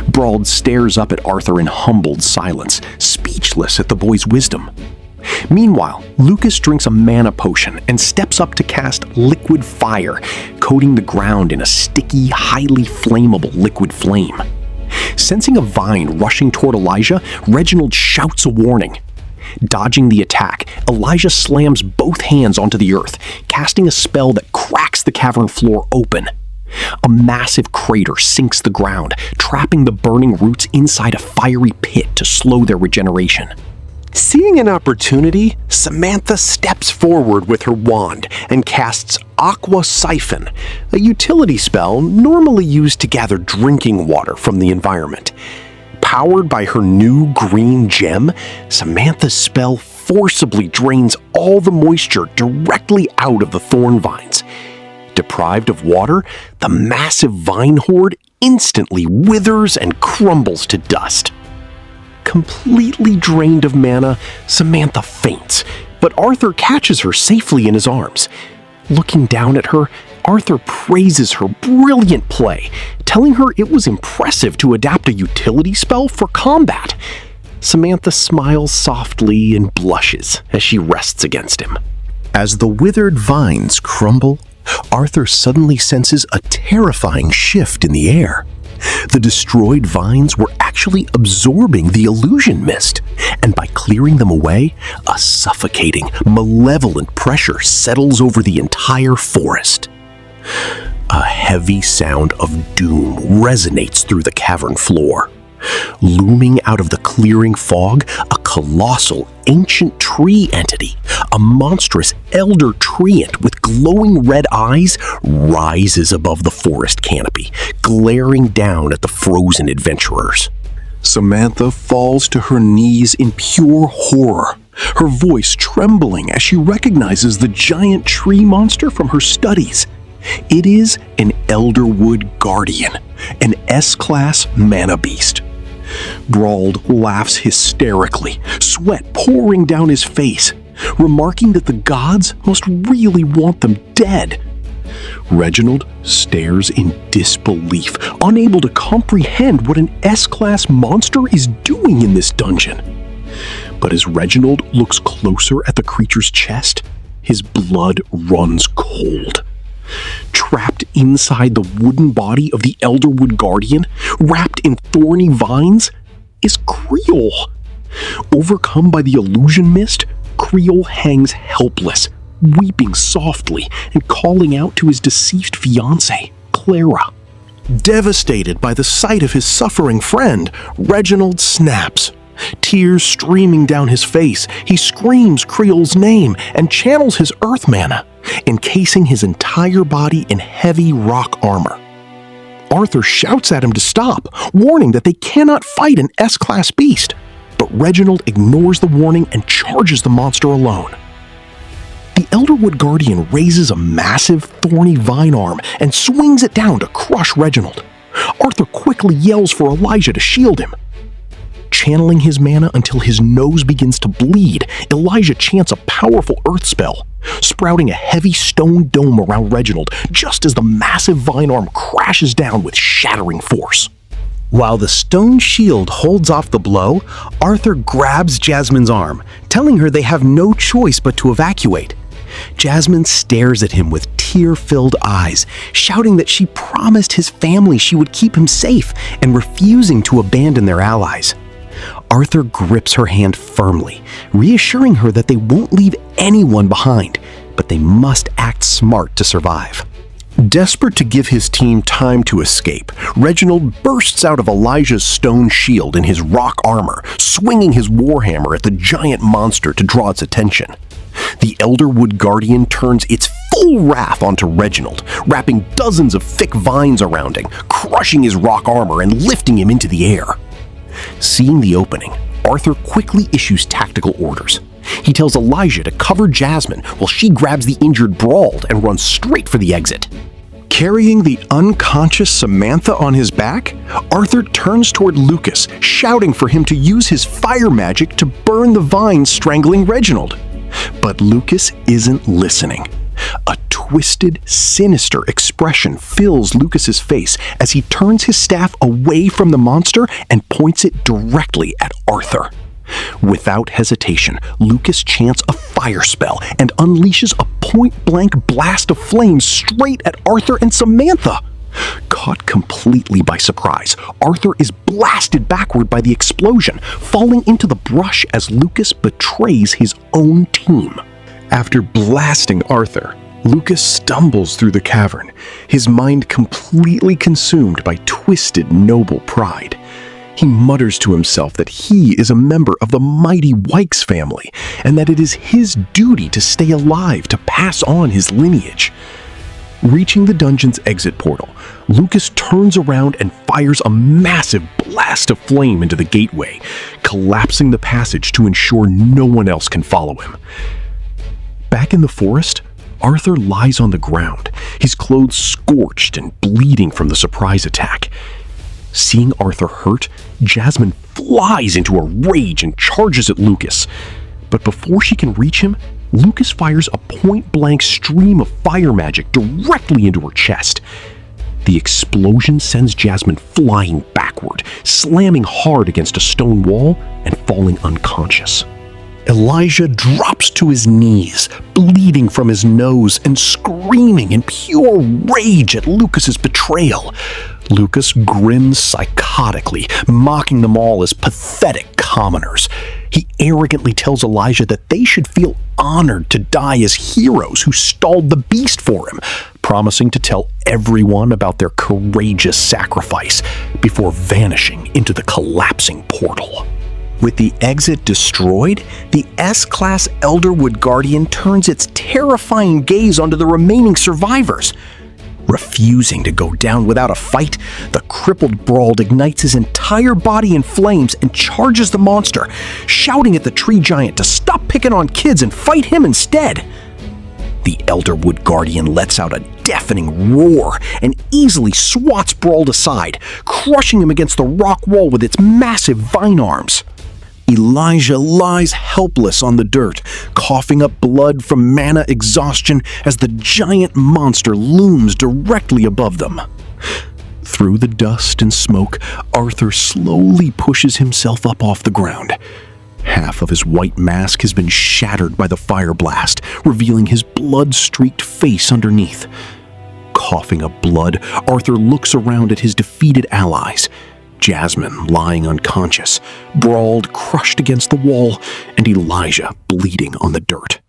Brauld stares up at Arthur in humbled silence, speechless at the boy's wisdom. Meanwhile, Lucas drinks a mana potion and steps up to cast Liquid Fire, coating the ground in a sticky, highly flammable liquid flame. Sensing a vine rushing toward Elijah, Reginald shouts a warning. Dodging the attack, Elijah slams both hands onto the earth, casting a spell that cracks the cavern floor open. A massive crater sinks the ground, trapping the burning roots inside a fiery pit to slow their regeneration. Seeing an opportunity, Samantha steps forward with her wand and casts Aqua Siphon, a utility spell normally used to gather drinking water from the environment. Powered by her new green gem, Samantha's spell forcibly drains all the moisture directly out of the thorn vines. Deprived of water, the massive vine horde instantly withers and crumbles to dust. Completely drained of mana, Samantha faints, but Arthur catches her safely in his arms. Looking down at her, Arthur praises her brilliant play, telling her it was impressive to adapt a utility spell for combat. Samantha smiles softly and blushes as she rests against him. As the withered vines crumble, Arthur suddenly senses a terrifying shift in the air. The destroyed vines were actually absorbing the illusion mist, and by clearing them away, a suffocating, malevolent pressure settles over the entire forest. A heavy sound of doom resonates through the cavern floor. Looming out of the clearing fog, a colossal, ancient tree entity, a monstrous elder treant with glowing red eyes, rises above the forest canopy, glaring down at the frozen adventurers. Samantha falls to her knees in pure horror, her voice trembling as she recognizes the giant tree monster from her studies. It is an Elderwood Guardian, an S-Class mana beast. Brauld laughs hysterically, sweat pouring down his face, remarking that the gods must really want them dead. Reginald stares in disbelief, unable to comprehend what an S-Class monster is doing in this dungeon. But as Reginald looks closer at the creature's chest, his blood runs cold. Trapped inside the wooden body of the Elderwood Guardian, wrapped in thorny vines, is Creole. Overcome by the illusion mist, Creole hangs helpless, weeping softly and calling out to his deceased fiancée, Clara. Devastated by the sight of his suffering friend, Reginald snaps. Tears streaming down his face, he screams Creole's name and channels his earth mana, encasing his entire body in heavy rock armor. Arthur shouts at him to stop, warning that they cannot fight an S-Class beast, but Reginald ignores the warning and charges the monster alone. The Elderwood Guardian raises a massive, thorny vine arm and swings it down to crush Reginald. Arthur quickly yells for Elijah to shield him. Channeling his mana until his nose begins to bleed, Elijah chants a powerful earth spell, sprouting a heavy stone dome around Reginald just as the massive vine arm crashes down with shattering force. While the stone shield holds off the blow, Arthur grabs Jasmine's arm, telling her they have no choice but to evacuate. Jasmine stares at him with tear-filled eyes, shouting that she promised his family she would keep him safe and refusing to abandon their allies. Arthur grips her hand firmly, reassuring her that they won't leave anyone behind, but they must act smart to survive. Desperate to give his team time to escape, Reginald bursts out of Elijah's stone shield in his rock armor, swinging his warhammer at the giant monster to draw its attention. The Elderwood Guardian turns its full wrath onto Reginald, wrapping dozens of thick vines around him, crushing his rock armor and lifting him into the air. Seeing the opening, Arthur quickly issues tactical orders. He tells Elijah to cover Jasmine while she grabs the injured Brauld and runs straight for the exit. Carrying the unconscious Samantha on his back, Arthur turns toward Lucas, shouting for him to use his fire magic to burn the vines strangling Reginald. But Lucas isn't listening. A twisted, sinister expression fills Lucas's face as he turns his staff away from the monster and points it directly at Arthur. Without hesitation, Lucas chants a fire spell and unleashes a point-blank blast of flames straight at Arthur and Samantha. Caught completely by surprise, Arthur is blasted backward by the explosion, falling into the brush as Lucas betrays his own team. After blasting Arthur, Lucas stumbles through the cavern, his mind completely consumed by twisted, noble pride. He mutters to himself that he is a member of the mighty Wykes family, and that it is his duty to stay alive to pass on his lineage. Reaching the dungeon's exit portal, Lucas turns around and fires a massive blast of flame into the gateway, collapsing the passage to ensure no one else can follow him. Back in the forest, Arthur lies on the ground, his clothes scorched and bleeding from the surprise attack. Seeing Arthur hurt, Jasmine flies into a rage and charges at Lucas. But before she can reach him, Lucas fires a point-blank stream of fire magic directly into her chest. The explosion sends Jasmine flying backward, slamming hard against a stone wall and falling unconscious. Elijah drops to his knees, bleeding from his nose and screaming in pure rage at Lucas's betrayal. Lucas grins psychotically, mocking them all as pathetic commoners. He arrogantly tells Elijah that they should feel honored to die as heroes who stalled the beast for him, promising to tell everyone about their courageous sacrifice before vanishing into the collapsing portal. With the exit destroyed, the S-Class Elderwood Guardian turns its terrifying gaze onto the remaining survivors. Refusing to go down without a fight, the crippled Brawl ignites his entire body in flames and charges the monster, shouting at the tree giant to stop picking on kids and fight him instead. The Elderwood Guardian lets out a deafening roar and easily swats Brawl aside, crushing him against the rock wall with its massive vine arms. Elijah lies helpless on the dirt, coughing up blood from mana exhaustion as the giant monster looms directly above them. Through the dust and smoke, Arthur slowly pushes himself up off the ground. Half of his white mask has been shattered by the fire blast, revealing his blood-streaked face underneath. Coughing up blood, Arthur looks around at his defeated allies. Jasmine lying unconscious, Brawl crushed against the wall, and Elijah bleeding on the dirt.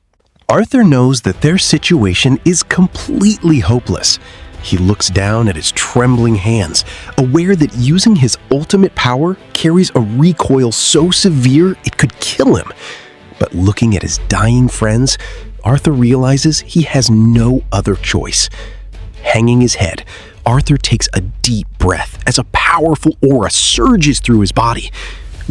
Arthur knows that their situation is completely hopeless. He looks down at his trembling hands, aware that using his ultimate power carries a recoil so severe it could kill him. But looking at his dying friends, Arthur realizes he has no other choice. Hanging his head, Arthur takes a deep breath as a powerful aura surges through his body.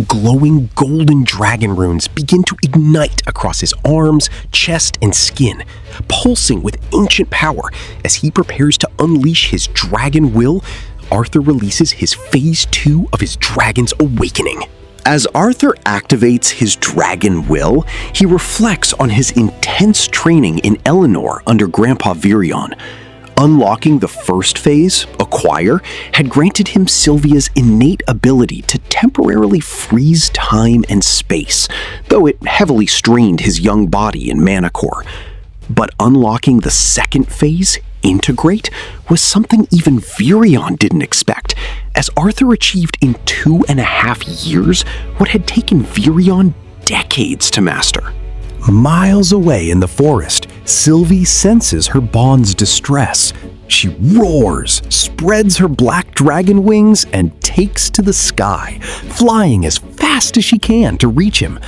Glowing golden dragon runes begin to ignite across his arms, chest, and skin, pulsing with ancient power. As he prepares to unleash his dragon will, Arthur releases his Phase 2 of his Dragon's Awakening. As Arthur activates his dragon will, he reflects on his intense training in Eleanor under Grandpa Virion. Unlocking the first phase, Acquire, had granted him Sylvia's innate ability to temporarily freeze time and space, though it heavily strained his young body in Mana Core. But unlocking the second phase, Integrate, was something even Virion didn't expect, as Arthur achieved in 2.5 years what had taken Virion decades to master. Miles away in the forest, Sylvie senses her bond's distress. She roars, spreads her black dragon wings, and takes to the sky, flying as fast as she can to reach him.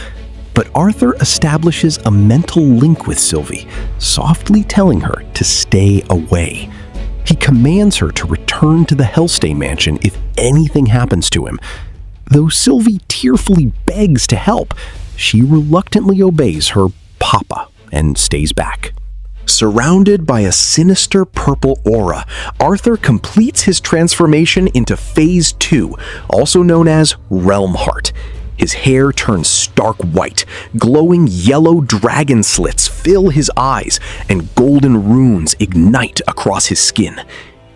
But Arthur establishes a mental link with Sylvie, softly telling her to stay away. He commands her to return to the Hellstay mansion if anything happens to him. Though Sylvie tearfully begs to help, she reluctantly obeys her papa and stays back. Surrounded by a sinister purple aura, Arthur completes his transformation into Phase 2, also known as Realm Heart. His hair turns stark white, glowing yellow dragon slits fill his eyes, and golden runes ignite across his skin.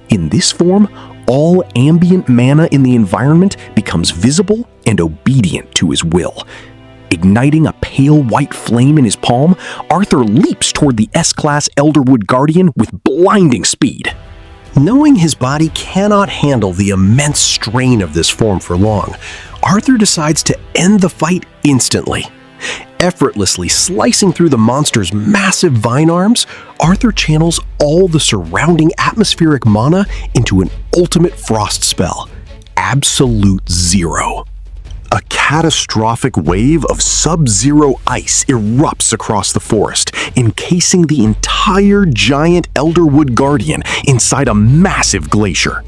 In this form, all ambient mana in the environment becomes visible and obedient to his will. Igniting a pale white flame in his palm, Arthur leaps toward the S-Class Elderwood Guardian with blinding speed. Knowing his body cannot handle the immense strain of this form for long, Arthur decides to end the fight instantly. Effortlessly slicing through the monster's massive vine arms, Arthur channels all the surrounding atmospheric mana into an ultimate frost spell, Absolute Zero. A catastrophic wave of sub-zero ice erupts across the forest, encasing the entire giant Elderwood Guardian inside a massive glacier.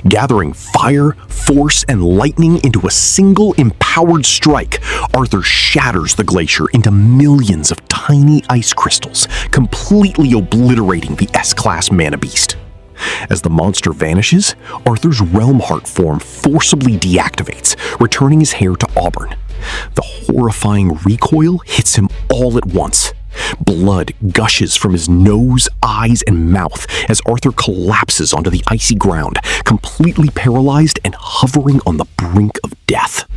Gathering fire, force, and lightning into a single empowered strike, Arthur shatters the glacier into millions of tiny ice crystals, completely obliterating the S-Class Mana Beast. As the monster vanishes, Arthur's Realm Heart form forcibly deactivates, returning his hair to auburn. The horrifying recoil hits him all at once. Blood gushes from his nose, eyes, and mouth as Arthur collapses onto the icy ground, completely paralyzed and hovering on the brink of death.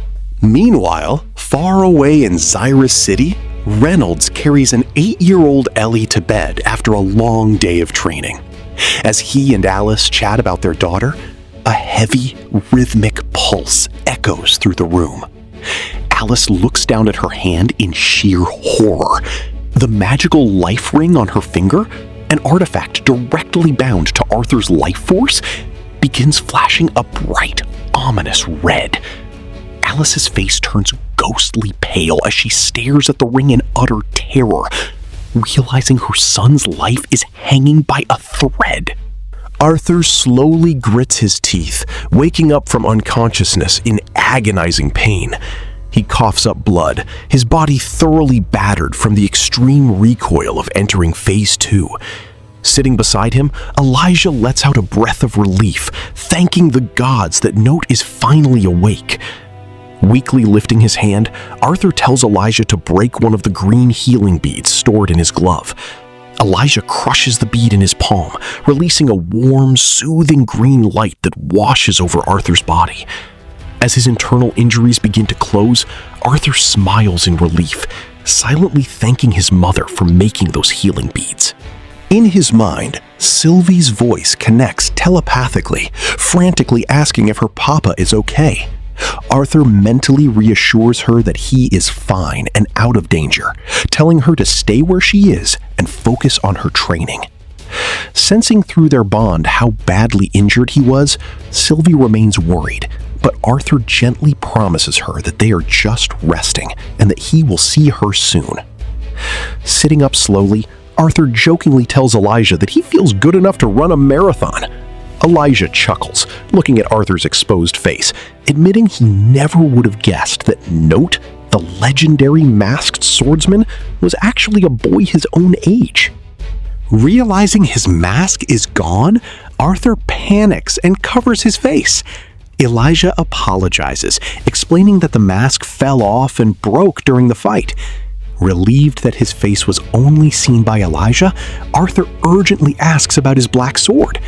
Meanwhile, far away in Xyrus City, Reynolds carries an 8-year-old Ellie to bed after a long day of training. As he and Alice chat about their daughter, a heavy, rhythmic pulse echoes through the room. Alice looks down at her hand in sheer horror. The magical life ring on her finger, an artifact directly bound to Arthur's life force, begins flashing a bright, ominous red. Alice's face turns ghostly pale as she stares at the ring in utter terror, realizing her son's life is hanging by a thread. Arthur slowly grits his teeth, waking up from unconsciousness in agonizing pain. He coughs up blood, his body thoroughly battered from the extreme recoil of entering Phase 2. Sitting beside him, Elijah lets out a breath of relief, thanking the gods that Note is finally awake. Weakly lifting his hand, Arthur tells Elijah to break one of the green healing beads stored in his glove. Elijah crushes the bead in his palm, releasing a warm, soothing green light that washes over Arthur's body. As his internal injuries begin to close, Arthur smiles in relief, silently thanking his mother for making those healing beads. In his mind, Sylvie's voice connects telepathically, frantically asking if her papa is okay. Arthur mentally reassures her that he is fine and out of danger, telling her to stay where she is and focus on her training. Sensing through their bond how badly injured he was, Sylvie remains worried, but Arthur gently promises her that they are just resting and that he will see her soon. Sitting up slowly, Arthur jokingly tells Elijah that he feels good enough to run a marathon. Elijah chuckles, looking at Arthur's exposed face, admitting he never would have guessed that Note, the legendary masked swordsman, was actually a boy his own age. Realizing his mask is gone, Arthur panics and covers his face. Elijah apologizes, explaining that the mask fell off and broke during the fight. Relieved that his face was only seen by Elijah, Arthur urgently asks about his black sword.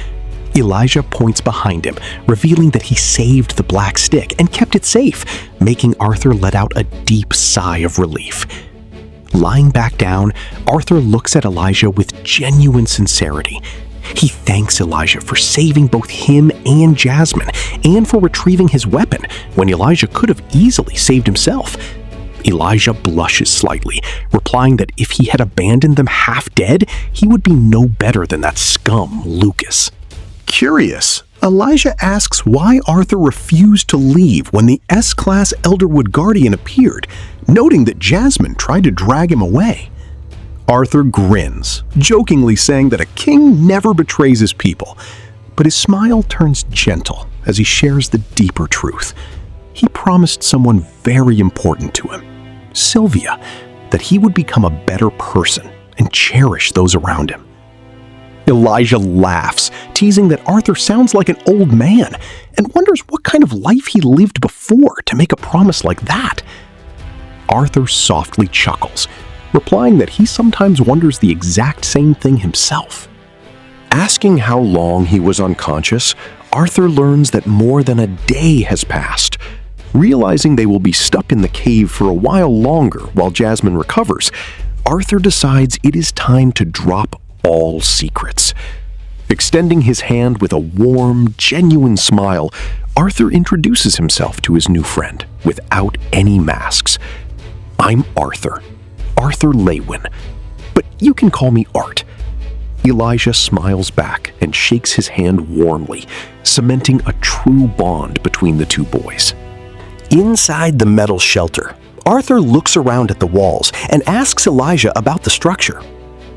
Elijah points behind him, revealing that he saved the black stick and kept it safe, making Arthur let out a deep sigh of relief. Lying back down, Arthur looks at Elijah with genuine sincerity. He thanks Elijah for saving both him and Jasmine, and for retrieving his weapon when Elijah could have easily saved himself. Elijah blushes slightly, replying that if he had abandoned them half dead, he would be no better than that scum, Lucas. Curious, Elijah asks why Arthur refused to leave when the S-Class Elderwood Guardian appeared, noting that Jasmine tried to drag him away. Arthur grins, jokingly saying that a king never betrays his people, but his smile turns gentle as he shares the deeper truth. He promised someone very important to him, Sylvia, that he would become a better person and cherish those around him. Elijah laughs, teasing that Arthur sounds like an old man, and wonders what kind of life he lived before to make a promise like that. Arthur softly chuckles, replying that he sometimes wonders the exact same thing himself. Asking how long he was unconscious, Arthur learns that more than a day has passed. Realizing they will be stuck in the cave for a while longer while Jasmine recovers, Arthur decides it is time to drop all secrets. Extending his hand with a warm, genuine smile, Arthur introduces himself to his new friend without any masks. I'm Arthur Leywin, but you can call me Art. Elijah smiles back and shakes his hand warmly, cementing a true bond between the two boys. Inside the metal shelter, Arthur looks around at the walls and asks Elijah about the structure.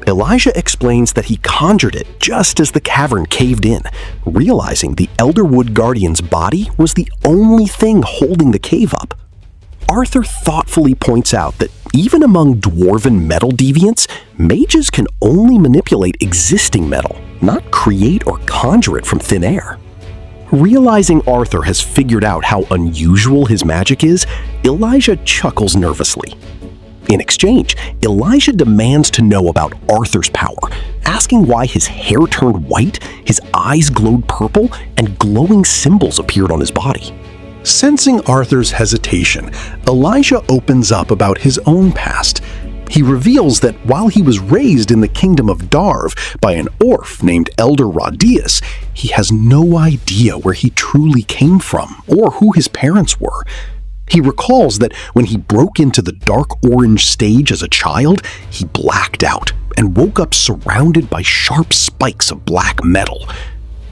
Elijah explains that he conjured it just as the cavern caved in, realizing the Elderwood Guardian's body was the only thing holding the cave up. Arthur thoughtfully points out that even among dwarven metal deviants, mages can only manipulate existing metal, not create or conjure it from thin air. Realizing Arthur has figured out how unusual his magic is, Elijah chuckles nervously. In exchange, Elijah demands to know about Arthur's power, asking why his hair turned white, his eyes glowed purple, and glowing symbols appeared on his body. Sensing Arthur's hesitation, Elijah opens up about his own past. He reveals that while he was raised in the kingdom of Darv by an orph named Elder Radius, he has no idea where he truly came from or who his parents were. He recalls that when he broke into the dark orange stage as a child, he blacked out and woke up surrounded by sharp spikes of black metal.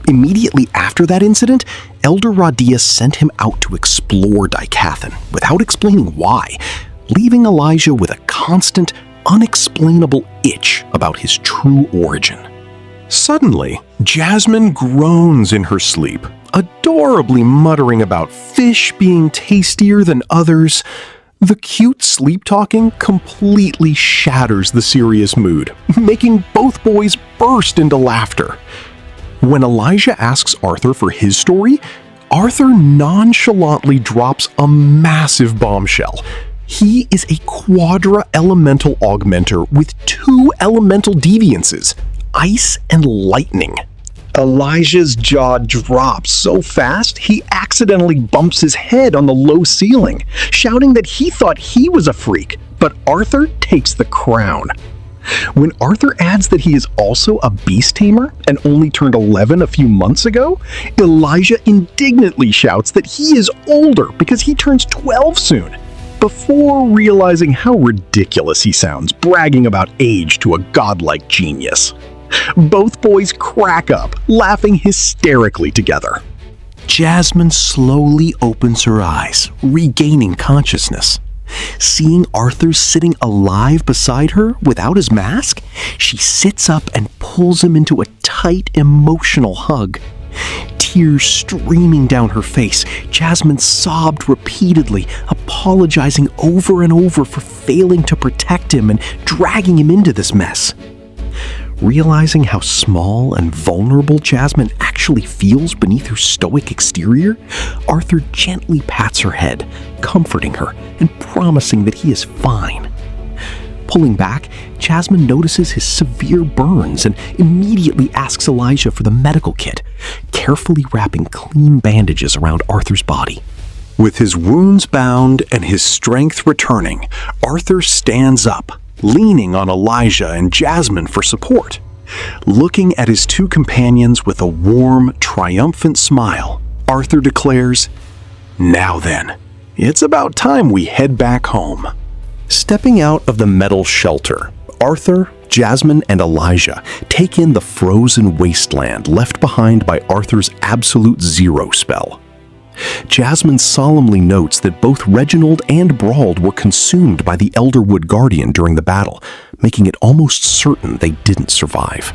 Immediately after that incident, Elder Radia sent him out to explore Daikathan without explaining why, leaving Elijah with a constant, unexplainable itch about his true origin. Suddenly, Jasmine groans in her sleep, adorably muttering about fish being tastier than others. The cute sleep-talking completely shatters the serious mood, making both boys burst into laughter. When Elijah asks Arthur for his story, Arthur nonchalantly drops a massive bombshell. He is a quadra-elemental augmenter with 2 elemental deviances, ice and lightning. Elijah's jaw drops so fast, he accidentally bumps his head on the low ceiling, shouting that he thought he was a freak, but Arthur takes the crown. When Arthur adds that he is also a beast tamer and only turned 11 a few months ago, Elijah indignantly shouts that he is older because he turns 12 soon, before realizing how ridiculous he sounds bragging about age to a godlike genius. Both boys crack up, laughing hysterically together. Jasmine slowly opens her eyes, regaining consciousness. Seeing Arthur sitting alive beside her without his mask, she sits up and pulls him into a tight, emotional hug. Tears streaming down her face, Jasmine sobbed repeatedly, apologizing over and over for failing to protect him and dragging him into this mess. Realizing how small and vulnerable Jasmine actually feels beneath her stoic exterior, Arthur gently pats her head, comforting her and promising that he is fine. Pulling back, Jasmine notices his severe burns and immediately asks Elijah for the medical kit, carefully wrapping clean bandages around Arthur's body. With his wounds bound and his strength returning, Arthur stands up, leaning on Elijah and Jasmine for support. Looking at his 2 companions with a warm, triumphant smile, Arthur declares, "Now then, it's about time we head back home." Stepping out of the metal shelter, Arthur, Jasmine, and Elijah take in the frozen wasteland left behind by Arthur's absolute zero spell. Jasmine solemnly notes that both Reginald and Brauld were consumed by the Elderwood Guardian during the battle, making it almost certain they didn't survive.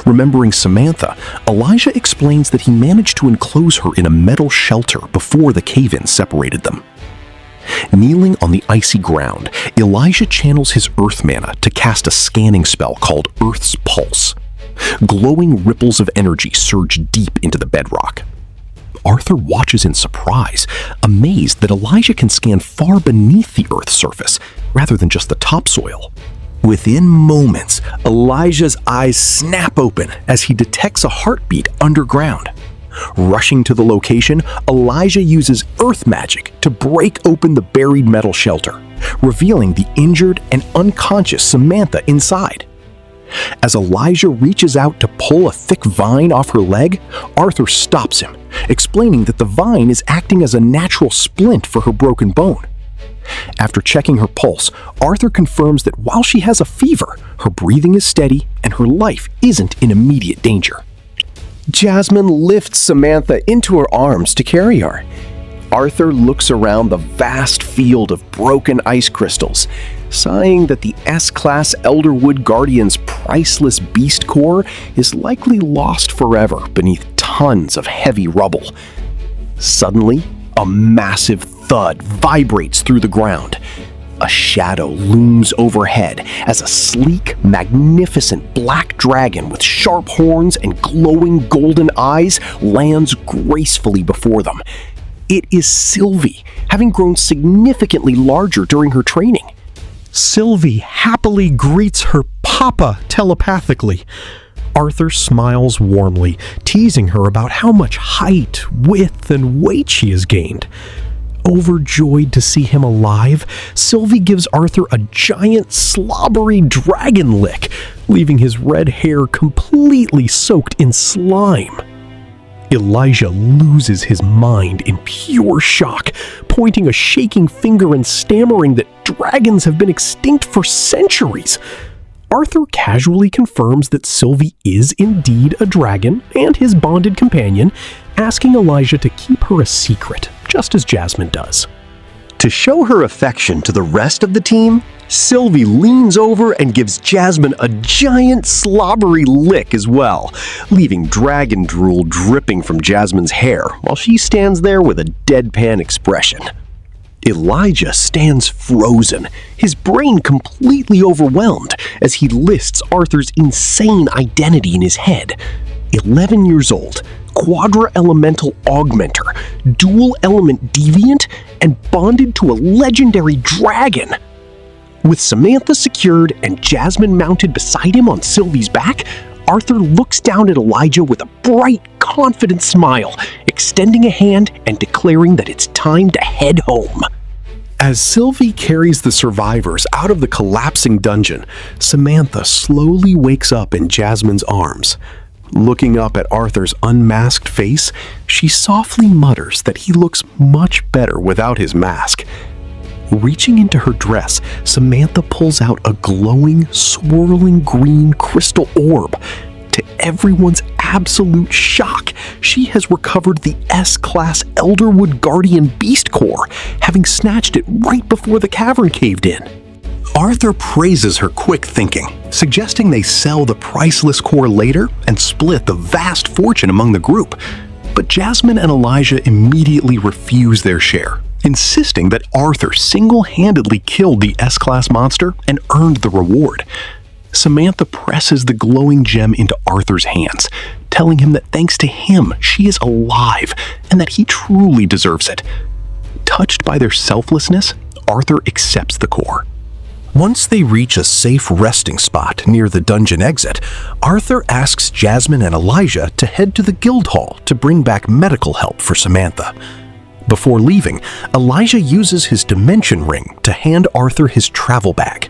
Remembering Samantha, Elijah explains that he managed to enclose her in a metal shelter before the cave-in separated them. Kneeling on the icy ground, Elijah channels his earth mana to cast a scanning spell called Earth's Pulse. Glowing ripples of energy surge deep into the bedrock. Arthur watches in surprise, amazed that Elijah can scan far beneath the Earth's surface, rather than just the topsoil. Within moments, Elijah's eyes snap open as he detects a heartbeat underground. Rushing to the location, Elijah uses earth magic to break open the buried metal shelter, revealing the injured and unconscious Samantha inside. As Elijah reaches out to pull a thick vine off her leg, Arthur stops him, explaining that the vine is acting as a natural splint for her broken bone. After checking her pulse, Arthur confirms that while she has a fever, her breathing is steady and her life isn't in immediate danger. Jasmine lifts Samantha into her arms to carry her. Arthur looks around the vast field of broken ice crystals, sighing that the S-Class Elderwood Guardian's priceless beast core is likely lost forever beneath tons of heavy rubble. Suddenly, a massive thud vibrates through the ground. A shadow looms overhead as a sleek, magnificent black dragon with sharp horns and glowing golden eyes lands gracefully before them. It is Sylvie, having grown significantly larger during her training. Sylvie happily greets her papa telepathically. Arthur smiles warmly, teasing her about how much height, width, and weight she has gained. Overjoyed to see him alive, Sylvie gives Arthur a giant slobbery dragon lick, leaving his red hair completely soaked in slime. Elijah loses his mind in pure shock, pointing a shaking finger and stammering that dragons have been extinct for centuries. Arthur casually confirms that Sylvie is indeed a dragon and his bonded companion, asking Elijah to keep her a secret, just as Jasmine does. To show her affection to the rest of the team, Sylvie leans over and gives Jasmine a giant slobbery lick as well, leaving dragon drool dripping from Jasmine's hair while she stands there with a deadpan expression. Elijah stands frozen, his brain completely overwhelmed as he lists Arthur's insane identity in his head. 11 years old, quadra-elemental augmenter, dual-element deviant, and bonded to a legendary dragon. With Samantha secured and Jasmine mounted beside him on Sylvie's back, Arthur looks down at Elijah with a bright, confident smile, extending a hand and declaring that it's time to head home. As Sylvie carries the survivors out of the collapsing dungeon, Samantha slowly wakes up in Jasmine's arms. Looking up at Arthur's unmasked face, she softly mutters that he looks much better without his mask. Reaching into her dress, Samantha pulls out a glowing, swirling green crystal orb. To everyone's absolute shock, she has recovered the S-Class Elderwood Guardian Beast Core, having snatched it right before the cavern caved in. Arthur praises her quick thinking, suggesting they sell the priceless core later and split the vast fortune among the group. But Jasmine and Elijah immediately refuse their share, insisting that Arthur single-handedly killed the S-Class monster and earned the reward. Samantha presses the glowing gem into Arthur's hands, telling him that thanks to him, she is alive and that he truly deserves it. Touched by their selflessness, Arthur accepts the core. Once they reach a safe resting spot near the dungeon exit, Arthur asks Jasmine and Elijah to head to the guild hall to bring back medical help for Samantha. Before leaving, Elijah uses his dimension ring to hand Arthur his travel bag.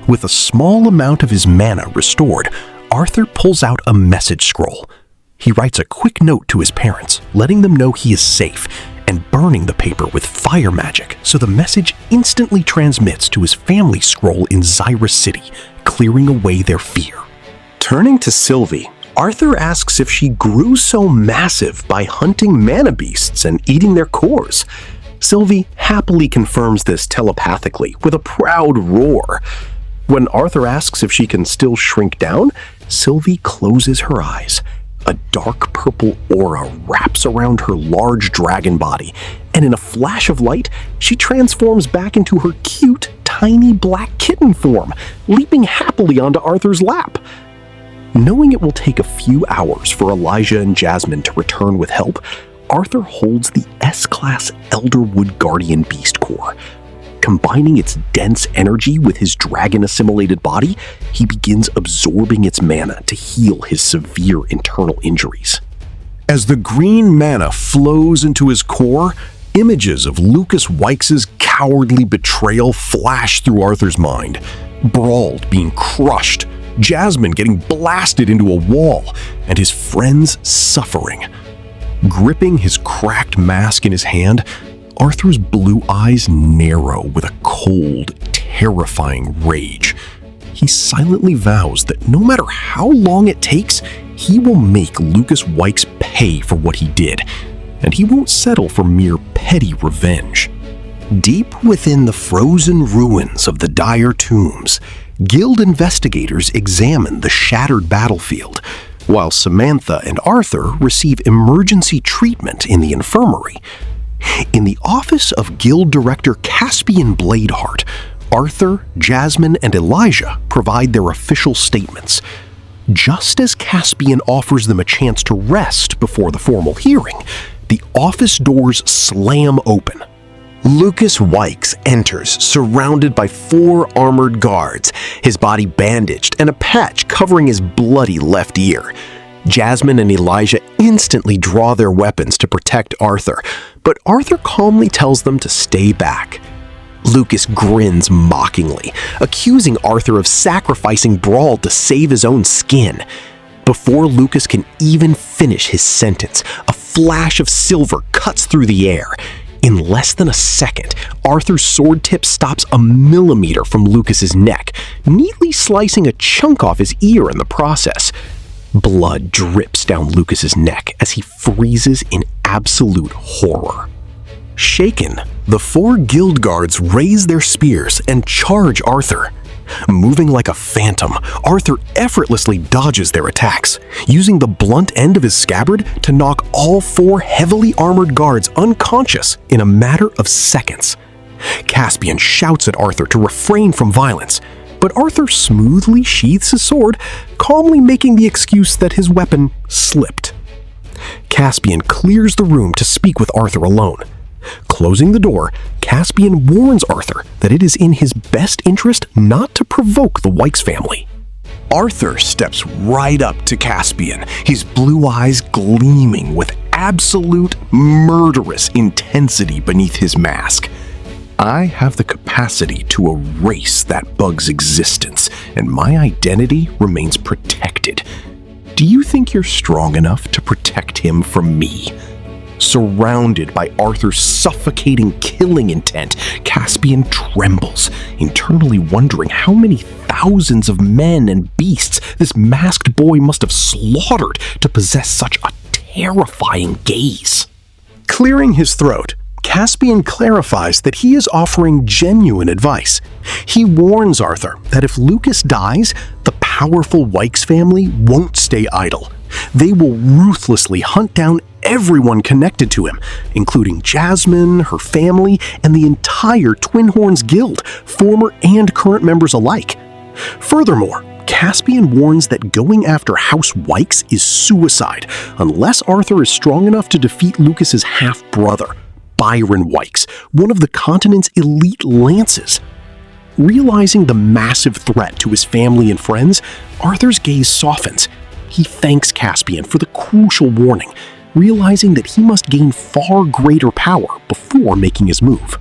With a small amount of his mana restored, Arthur pulls out a message scroll. He writes a quick note to his parents, letting them know he is safe, and burning the paper with fire magic so the message instantly transmits to his family scroll in Xyrus City, clearing away their fear. Turning to Sylvie, Arthur asks if she grew so massive by hunting mana beasts and eating their cores. Sylvie happily confirms this telepathically with a proud roar. When Arthur asks if she can still shrink down, Sylvie closes her eyes. A dark purple aura wraps around her large dragon body, and in a flash of light, she transforms back into her cute, tiny black kitten form, leaping happily onto Arthur's lap. Knowing it will take a few hours for Elijah and Jasmine to return with help, Arthur holds the S-Class Elderwood Guardian Beast Core. Combining its dense energy with his dragon-assimilated body, he begins absorbing its mana to heal his severe internal injuries. As the green mana flows into his core, images of Lucas Wykes' cowardly betrayal flash through Arthur's mind. Brauld being crushed, Jasmine getting blasted into a wall, and his friends suffering. Gripping his cracked mask in his hand, Arthur's blue eyes narrow with a cold, terrifying rage. He silently vows that no matter how long it takes, he will make Lucas Wykes pay for what he did, and he won't settle for mere petty revenge. Deep within the frozen ruins of the dire tombs, guild investigators examine the shattered battlefield, while Samantha and Arthur receive emergency treatment in the infirmary. In the office of Guild Director Caspian Bladeheart, Arthur, Jasmine, and Elijah provide their official statements. Just as Caspian offers them a chance to rest before the formal hearing, the office doors slam open. Lucas Wykes enters, surrounded by 4 armored guards, his body bandaged and a patch covering his bloody left ear. Jasmine and Elijah instantly draw their weapons to protect Arthur, but Arthur calmly tells them to stay back. Lucas grins mockingly, accusing Arthur of sacrificing Brauld to save his own skin. Before Lucas can even finish his sentence, a flash of silver cuts through the air. In less than a second, Arthur's sword tip stops a millimeter from Lucas's neck, neatly slicing a chunk off his ear in the process. Blood drips down Lucas's neck as he freezes in absolute horror. Shaken, the 4 guild guards raise their spears and charge Arthur. Moving like a phantom, Arthur effortlessly dodges their attacks, using the blunt end of his scabbard to knock all 4 heavily armored guards unconscious in a matter of seconds. Caspian shouts at Arthur to refrain from violence, but Arthur smoothly sheathes his sword, calmly making the excuse that his weapon slipped. Caspian clears the room to speak with Arthur alone. Closing the door, Caspian warns Arthur that it is in his best interest not to provoke the Wykes family. Arthur steps right up to Caspian, his blue eyes gleaming with absolute murderous intensity beneath his mask. I have the capacity to erase that bug's existence, and my identity remains protected. Do you think you're strong enough to protect him from me? Surrounded by Arthur's suffocating killing intent, Caspian trembles, internally wondering how many thousands of men and beasts this masked boy must have slaughtered to possess such a terrifying gaze. Clearing his throat, Caspian clarifies that he is offering genuine advice. He warns Arthur that if Lucas dies, the powerful Wykes family won't stay idle. They will ruthlessly hunt down everyone connected to him, including Jasmine, her family, and the entire Twin Horns Guild, former and current members alike. Furthermore, Caspian warns that going after House Wykes is suicide unless Arthur is strong enough to defeat Lucas's half-brother, Byron Wykes, one of the continent's elite lances. Realizing the massive threat to his family and friends, Arthur's gaze softens. He thanks Caspian for the crucial warning, realizing that he must gain far greater power before making his move.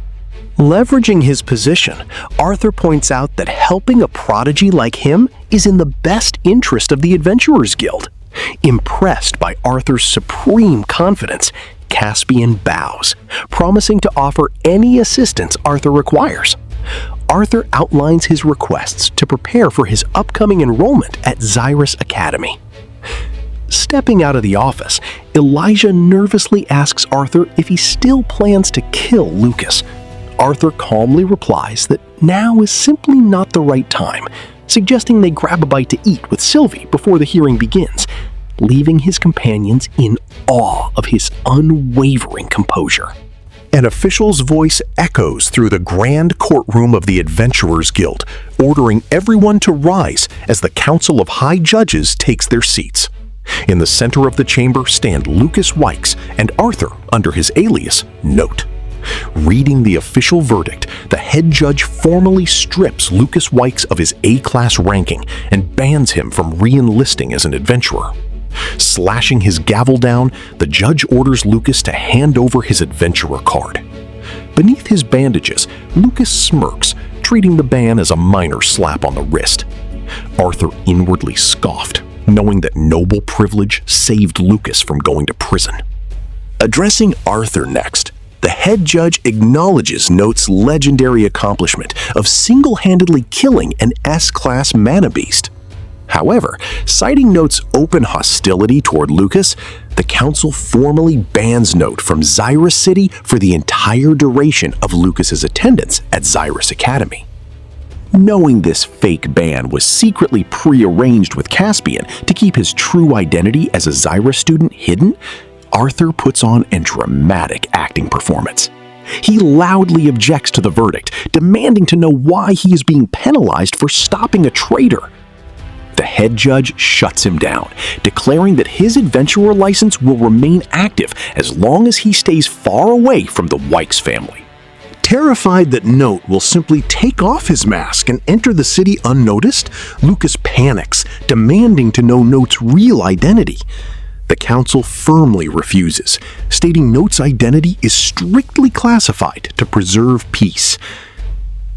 Leveraging his position, Arthur points out that helping a prodigy like him is in the best interest of the Adventurers Guild. Impressed by Arthur's supreme confidence, Caspian bows, promising to offer any assistance Arthur requires. Arthur outlines his requests to prepare for his upcoming enrollment at Xyrus Academy. Stepping out of the office, Elijah nervously asks Arthur if he still plans to kill Lucas. Arthur calmly replies that now is simply not the right time, suggesting they grab a bite to eat with Sylvie before the hearing begins, leaving his companions in awe of his unwavering composure. An official's voice echoes through the grand courtroom of the Adventurers Guild, ordering everyone to rise as the Council of High Judges takes their seats. In the center of the chamber stand Lucas Wykes and Arthur under his alias, Note. Reading the official verdict, the head judge formally strips Lucas Wykes of his A-class ranking and bans him from re-enlisting as an adventurer. Slashing his gavel down, the judge orders Lucas to hand over his adventurer card. Beneath his bandages, Lucas smirks, treating the ban as a minor slap on the wrist. Arthur inwardly scoffed, knowing that noble privilege saved Lucas from going to prison. Addressing Arthur next, the head judge acknowledges Note's legendary accomplishment of single-handedly killing an S-class mana beast. However, citing Note's open hostility toward Lucas, the council formally bans Note from Xyrus City for the entire duration of Lucas's attendance at Xyrus Academy. Knowing this fake ban was secretly pre-arranged with Caspian to keep his true identity as a Xyrus student hidden, Arthur puts on a dramatic acting performance. He loudly objects to the verdict, demanding to know why he is being penalized for stopping a traitor. The head judge shuts him down, declaring that his adventurer license will remain active as long as he stays far away from the Wykes family. Terrified that Note will simply take off his mask and enter the city unnoticed, Lucas panics, demanding to know Note's real identity. The council firmly refuses, stating Note's identity is strictly classified to preserve peace.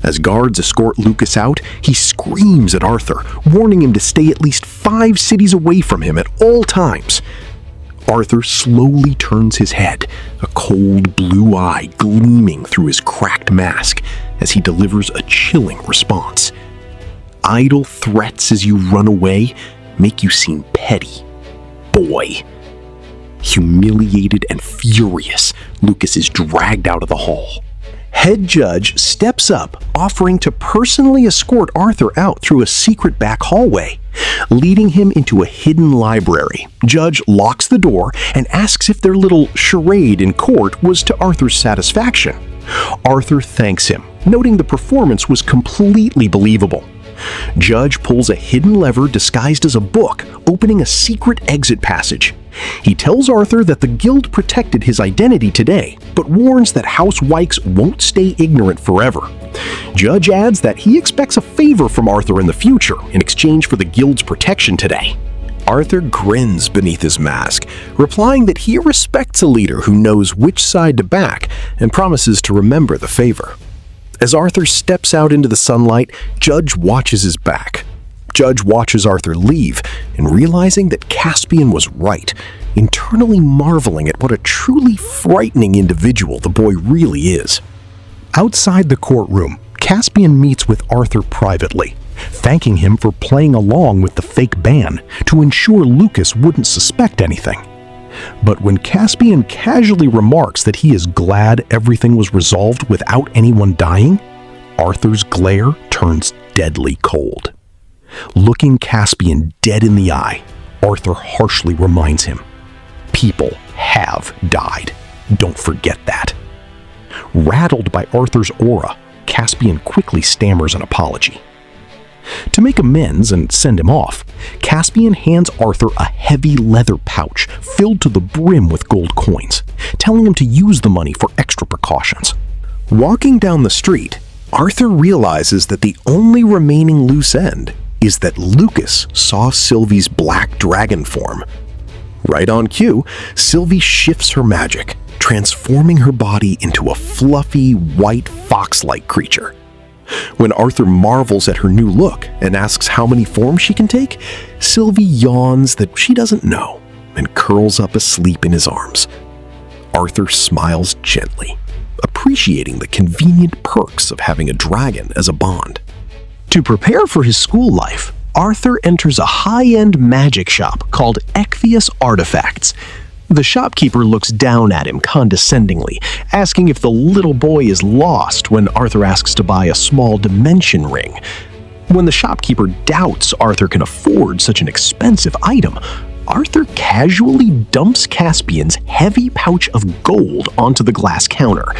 As guards escort Lucas out, he screams at Arthur, warning him to stay at least 5 cities away from him at all times. Arthur slowly turns his head, a cold blue eye gleaming through his cracked mask as he delivers a chilling response. Idle threats as you run away make you seem petty. Boy. Humiliated and furious, Lucas is dragged out of the hall. Head Judge steps up, offering to personally escort Arthur out through a secret back hallway. Leading him into a hidden library, Judge locks the door and asks if their little charade in court was to Arthur's satisfaction. Arthur thanks him, noting the performance was completely believable. Judge pulls a hidden lever disguised as a book, opening a secret exit passage. He tells Arthur that the guild protected his identity today, but warns that House Wykes won't stay ignorant forever. Judge adds that he expects a favor from Arthur in the future in exchange for the guild's protection today. Arthur grins beneath his mask, replying that he respects a leader who knows which side to back and promises to remember the favor. As Arthur steps out into the sunlight, Judge watches his back. Judge watches Arthur leave, and realizing that Caspian was right, internally marveling at what a truly frightening individual the boy really is. Outside the courtroom, Caspian meets with Arthur privately, thanking him for playing along with the fake ban to ensure Lucas wouldn't suspect anything. But when Caspian casually remarks that he is glad everything was resolved without anyone dying, Arthur's glare turns deadly cold. Looking Caspian dead in the eye, Arthur harshly reminds him, "People have died. Don't forget that." Rattled by Arthur's aura, Caspian quickly stammers an apology. To make amends and send him off, Caspian hands Arthur a heavy leather pouch filled to the brim with gold coins, telling him to use the money for extra precautions. Walking down the street, Arthur realizes that the only remaining loose end is that Lucas saw Sylvie's black dragon form. Right on cue, Sylvie shifts her magic, transforming her body into a fluffy, white fox-like creature. When Arthur marvels at her new look and asks how many forms she can take, Sylvie yawns that she doesn't know and curls up asleep in his arms. Arthur smiles gently, appreciating the convenient perks of having a dragon as a bond. To prepare for his school life, Arthur enters a high-end magic shop called Equius Artifacts. The shopkeeper looks down at him condescendingly, asking if the little boy is lost when Arthur asks to buy a small dimension ring. When the shopkeeper doubts Arthur can afford such an expensive item, Arthur casually dumps Caspian's heavy pouch of gold onto the glass counter.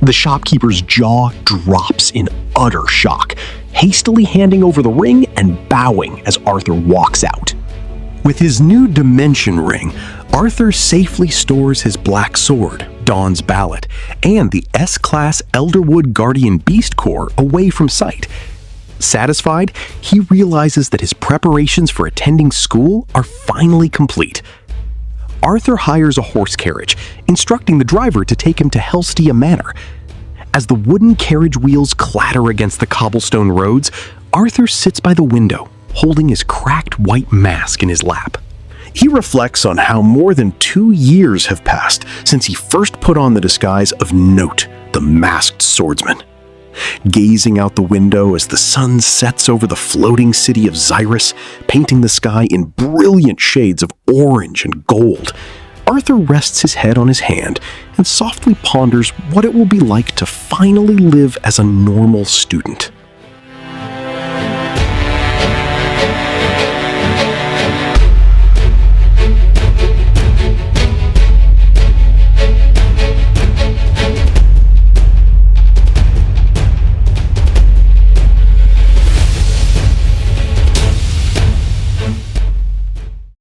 The shopkeeper's jaw drops in utter shock, hastily handing over the ring and bowing as Arthur walks out. With his new dimension ring, Arthur safely stores his black sword, Dawn's Ballot, and the S-Class Elderwood Guardian Beast Core away from sight. Satisfied, he realizes that his preparations for attending school are finally complete. Arthur hires a horse carriage, instructing the driver to take him to Helstia Manor. As the wooden carriage wheels clatter against the cobblestone roads, Arthur sits by the window, holding his cracked white mask in his lap. He reflects on how more than 2 years have passed since he first put on the disguise of Note, the masked swordsman. Gazing out the window as the sun sets over the floating city of Xyrus, painting the sky in brilliant shades of orange and gold, Arthur rests his head on his hand and softly ponders what it will be like to finally live as a normal student.